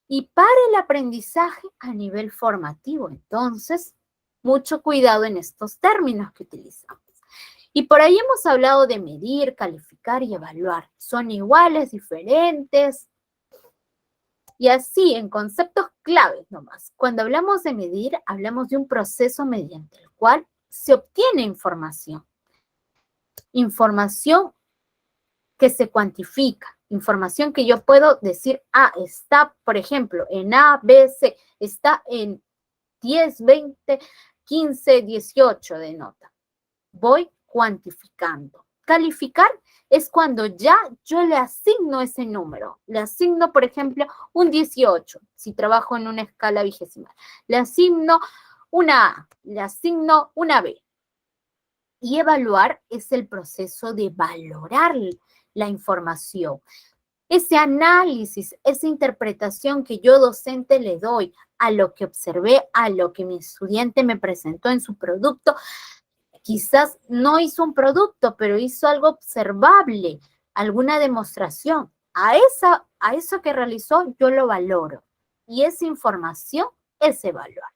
Speaker 1: Y para el aprendizaje a nivel formativo, entonces, mucho cuidado en estos términos que utilizamos. Y por ahí hemos hablado de medir, calificar y evaluar. Son iguales, diferentes. Y así, en conceptos claves nomás. Cuando hablamos de medir, hablamos de un proceso mediante el cual se obtiene información. Información que se cuantifica, información que yo puedo decir, ah, está, por ejemplo, en A, B, C, está en 10, 20, 15, 18 de nota. Voy cuantificando. calificar es cuando ya yo le asigno ese número. Le asigno, por ejemplo, un 18, si trabajo en una escala vigesimal. Le asigno una A, le asigno una B. Y evaluar es el proceso de valorar la información. Ese análisis, esa interpretación que yo docente le doy a lo que observé, a lo que mi estudiante me presentó en su producto. Quizás no hizo un producto, pero hizo algo observable, alguna demostración. A eso que realizó yo lo valoro. Y esa información es evaluar.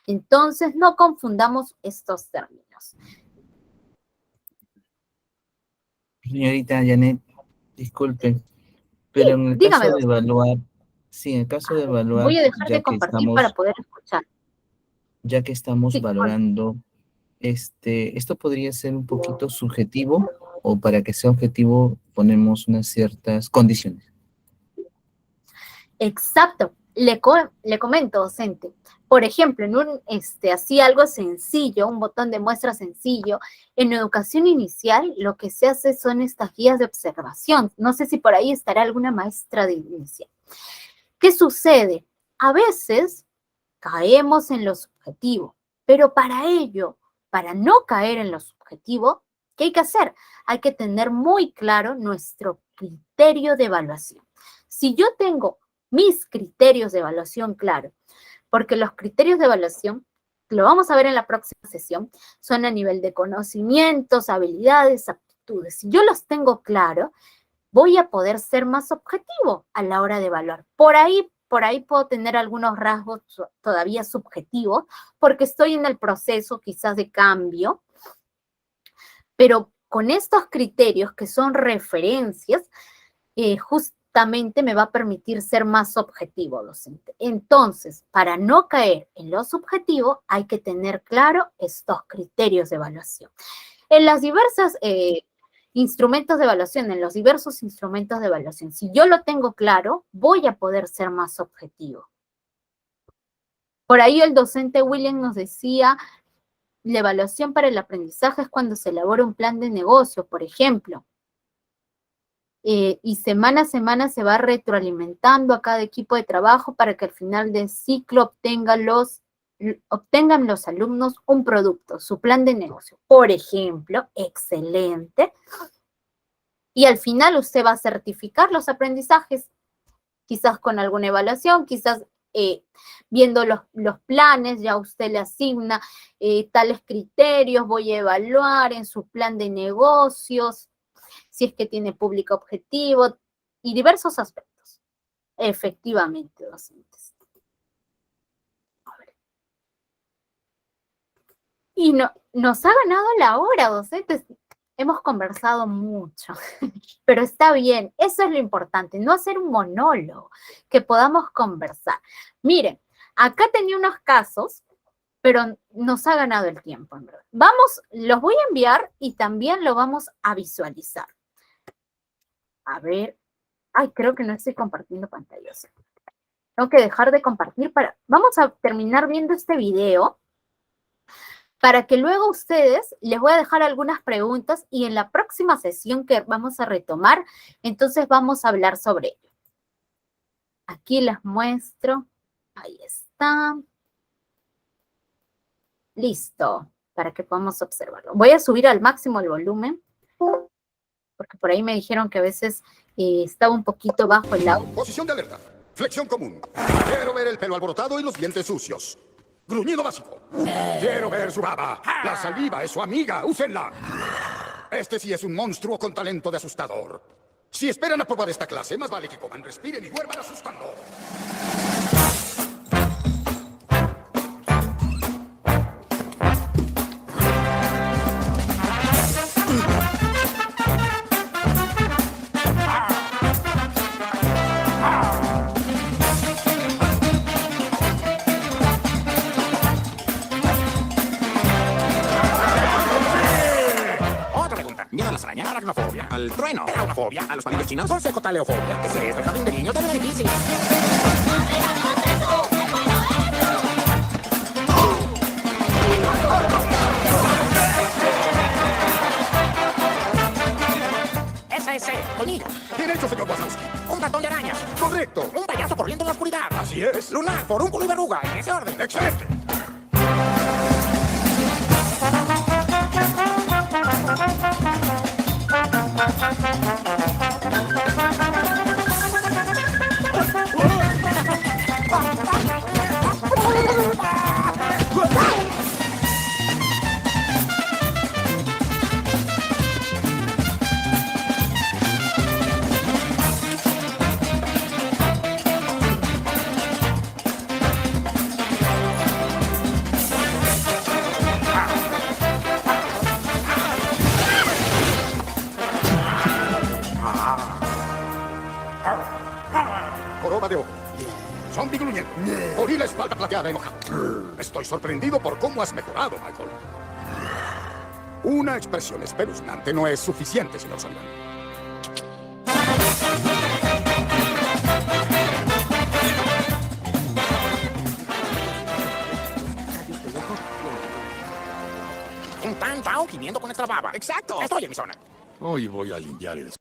Speaker 1: Entonces, no confundamos estos términos.
Speaker 7: Señorita Janet, disculpe, pero en el
Speaker 1: Dígame,
Speaker 7: caso de
Speaker 1: doctor.
Speaker 7: evaluar, sí, en el caso de evaluar,
Speaker 1: Voy a dejar
Speaker 7: ya
Speaker 1: de
Speaker 7: que
Speaker 1: compartir para
Speaker 7: estamos,
Speaker 1: poder escuchar.
Speaker 7: ya que estamos
Speaker 1: Sí,
Speaker 7: valorando, esto podría ser un poquito subjetivo, o para que sea objetivo ponemos unas ciertas condiciones.
Speaker 1: exacto. Le comento, docente. Por ejemplo, así algo sencillo, un botón de muestra sencillo, en educación inicial lo que se hace son estas guías de observación. No sé si por ahí estará alguna maestra de inicial. ¿Qué sucede? A veces caemos en lo subjetivo, pero para ello, para no caer en lo subjetivo, ¿qué hay que hacer? Hay que tener muy claro nuestro criterio de evaluación. Si yo tengo mis criterios de evaluación claros, porque los criterios de evaluación, lo vamos a ver en la próxima sesión, son a nivel de conocimientos, habilidades, aptitudes. Si yo los tengo claros, voy a poder ser más objetivo a la hora de evaluar. Por ahí puedo tener algunos rasgos todavía subjetivos, porque estoy en el proceso quizás de cambio, pero con estos criterios que son referencias, justamente me va a permitir ser más objetivo, docente. Entonces, para no caer en lo subjetivo, hay que tener claro estos criterios de evaluación. En las diversas instrumentos de evaluación, en los diversos instrumentos de evaluación, si yo lo tengo claro, voy a poder ser más objetivo. Por ahí el docente William nos decía, la evaluación para el aprendizaje es cuando se elabora un plan de negocio, por ejemplo. Y semana a semana se va retroalimentando a cada equipo de trabajo para que al final del ciclo obtengan los alumnos un producto, su plan de negocio. Por ejemplo, excelente. Y al final usted va a certificar los aprendizajes, quizás con alguna evaluación, quizás viendo los planes, ya usted le asigna tales criterios, voy a evaluar en su plan de negocios, si es que tiene público objetivo, y diversos aspectos. Efectivamente, docentes. Y nos ha ganado la hora, docentes. Hemos conversado mucho, pero está bien. Eso es lo importante, no hacer un monólogo, que podamos conversar. Miren, acá tenía unos casos, pero nos ha ganado el tiempo, en verdad. Los voy a enviar y también lo vamos a visualizar. A ver, creo que no estoy compartiendo pantallas. Tengo que dejar de compartir vamos a terminar viendo este video para que luego ustedes, les voy a dejar algunas preguntas y en la próxima sesión que vamos a retomar, entonces vamos a hablar sobre ello. Aquí les muestro. Ahí está. Listo, para que podamos observarlo. Voy a subir al máximo el volumen, porque por ahí me dijeron que a veces estaba un poquito bajo el audio.
Speaker 8: Posición de alerta. Flexión común. Quiero ver el pelo alborotado y los dientes sucios. Gruñido básico. Quiero ver su baba. La saliva es su amiga. Úsenla. Este sí es un monstruo con talento de asustador. Si esperan aprobar esta clase, más vale que coman, respiren y duerman asustando. Aracnofobia, al trueno, aracnofobia, a los palillos chinos, consejotaleofobia. ¿Qué es esto? ¿El jardín de niños? ¡Dale difícil! Sonido. Derecho, señor Wazowski. Un ratón de arañas. Correcto. Un payaso corriendo en la oscuridad. Así es. Lunar, forúnculo y verruga. En ese orden. Excelente. Joroba de ojo. Zombie gruñendo. Gorila espalda plateada enojada. Estoy sorprendido por cómo has mejorado, Michael. Una expresión espeluznante no es suficiente, señor Sullivan. Un tan tao gimiendo con nuestra baba. ¡Exacto! Estoy en mi zona. Hoy voy a limpiar el...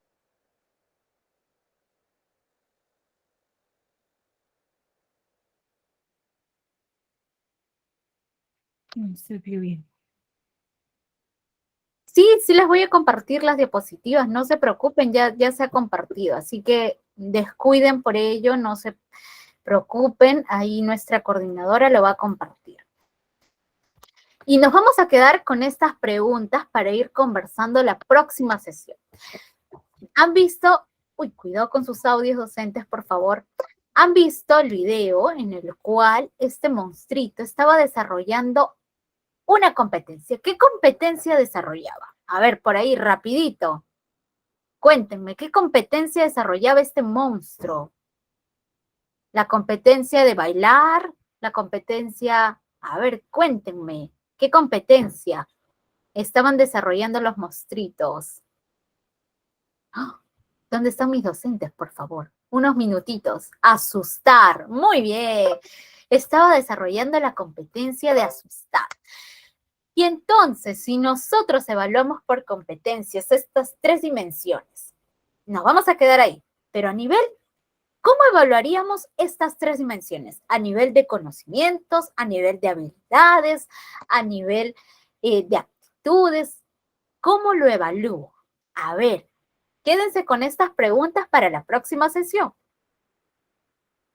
Speaker 6: Se vio bien.
Speaker 1: Sí, sí les voy a compartir las diapositivas, no se preocupen, ya se ha compartido, así que descuiden por ello, no se preocupen, ahí nuestra coordinadora lo va a compartir. Y nos vamos a quedar con estas preguntas para ir conversando la próxima sesión. ¿Han visto? Uy, cuidado con sus audios docentes, por favor. ¿Han visto el video en el cual este monstruito estaba desarrollando una competencia? ¿Qué competencia desarrollaba? A ver, por ahí, rapidito. Cuéntenme, ¿qué competencia desarrollaba este monstruo? ¿La competencia de bailar? ¿La competencia? A ver, cuéntenme, ¿qué competencia estaban desarrollando los monstruitos? ¿Dónde están mis docentes, por favor? Unos minutitos. Asustar. Muy bien. Estaba desarrollando la competencia de asustar. Y entonces, si nosotros evaluamos por competencias estas tres dimensiones, nos vamos a quedar ahí. Pero a nivel, ¿cómo evaluaríamos estas tres dimensiones? A nivel de conocimientos, a nivel de habilidades, a nivel de actitudes. ¿Cómo lo evalúo? A ver, quédense con estas preguntas para la próxima sesión.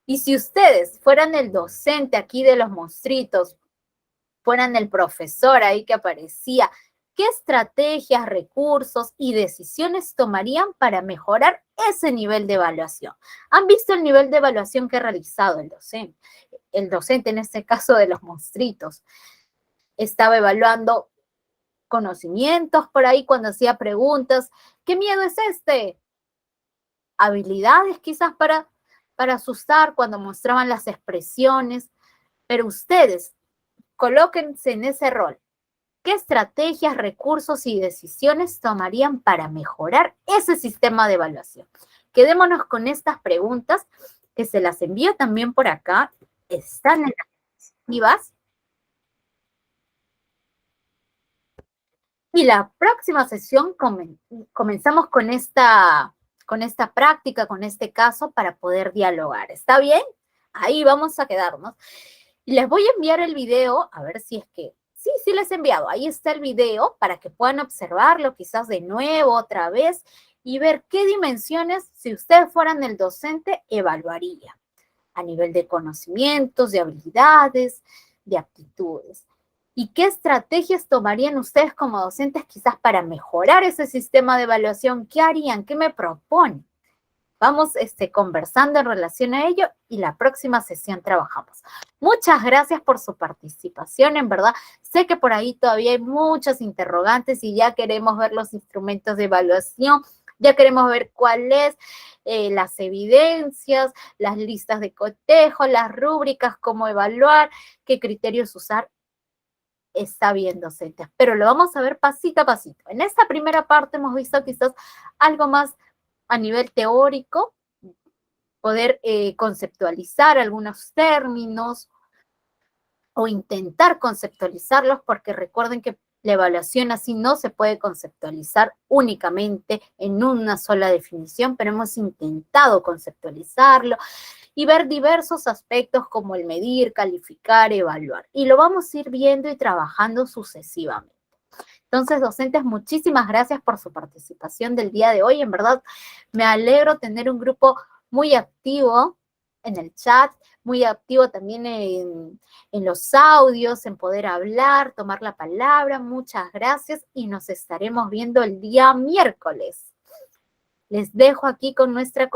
Speaker 1: Y si ustedes fueran el docente aquí de los monstruitos, fueran el profesor ahí que aparecía, ¿qué estrategias, recursos y decisiones tomarían para mejorar ese nivel de evaluación? ¿Han visto el nivel de evaluación que ha realizado el docente? El docente, en este caso de los monstruitos, estaba evaluando conocimientos por ahí cuando hacía preguntas. ¿Qué miedo es este? Habilidades quizás para asustar cuando mostraban las expresiones. Pero ustedes, colóquense en ese rol. ¿Qué estrategias, recursos y decisiones tomarían para mejorar ese sistema de evaluación? Quedémonos con estas preguntas que se las envío también por acá. Están en las diapositivas. Y la próxima sesión comenzamos con esta práctica, con este caso, para poder dialogar. ¿Está bien? Ahí vamos a quedarnos. Y les voy a enviar el video, a ver si es que... Sí les he enviado. Ahí está el video para que puedan observarlo quizás de nuevo, otra vez, y ver qué dimensiones, si ustedes fueran el docente, evaluaría. A nivel de conocimientos, de habilidades, de aptitudes. ¿Y qué estrategias tomarían ustedes como docentes quizás para mejorar ese sistema de evaluación? ¿Qué harían? ¿Qué me proponen? Vamos conversando en relación a ello y la próxima sesión trabajamos. Muchas gracias por su participación, en verdad. Sé que por ahí todavía hay muchas interrogantes y ya queremos ver los instrumentos de evaluación, ya queremos ver cuáles las evidencias, las listas de cotejo, las rúbricas, cómo evaluar, qué criterios usar. Está bien, docentes, pero lo vamos a ver pasito a pasito. En esta primera parte hemos visto quizás algo más a nivel teórico, poder conceptualizar algunos términos o intentar conceptualizarlos, porque recuerden que La evaluación así no se puede conceptualizar únicamente en una sola definición, pero hemos intentado conceptualizarlo y ver diversos aspectos como el medir, calificar, evaluar. Y lo vamos a ir viendo y trabajando sucesivamente. Entonces, docentes, muchísimas gracias por su participación del día de hoy. En verdad, me alegro tener un grupo muy activo en el chat, muy activo también en los audios, en poder hablar, tomar la palabra. Muchas gracias y nos estaremos viendo el día miércoles. Les dejo aquí con nuestra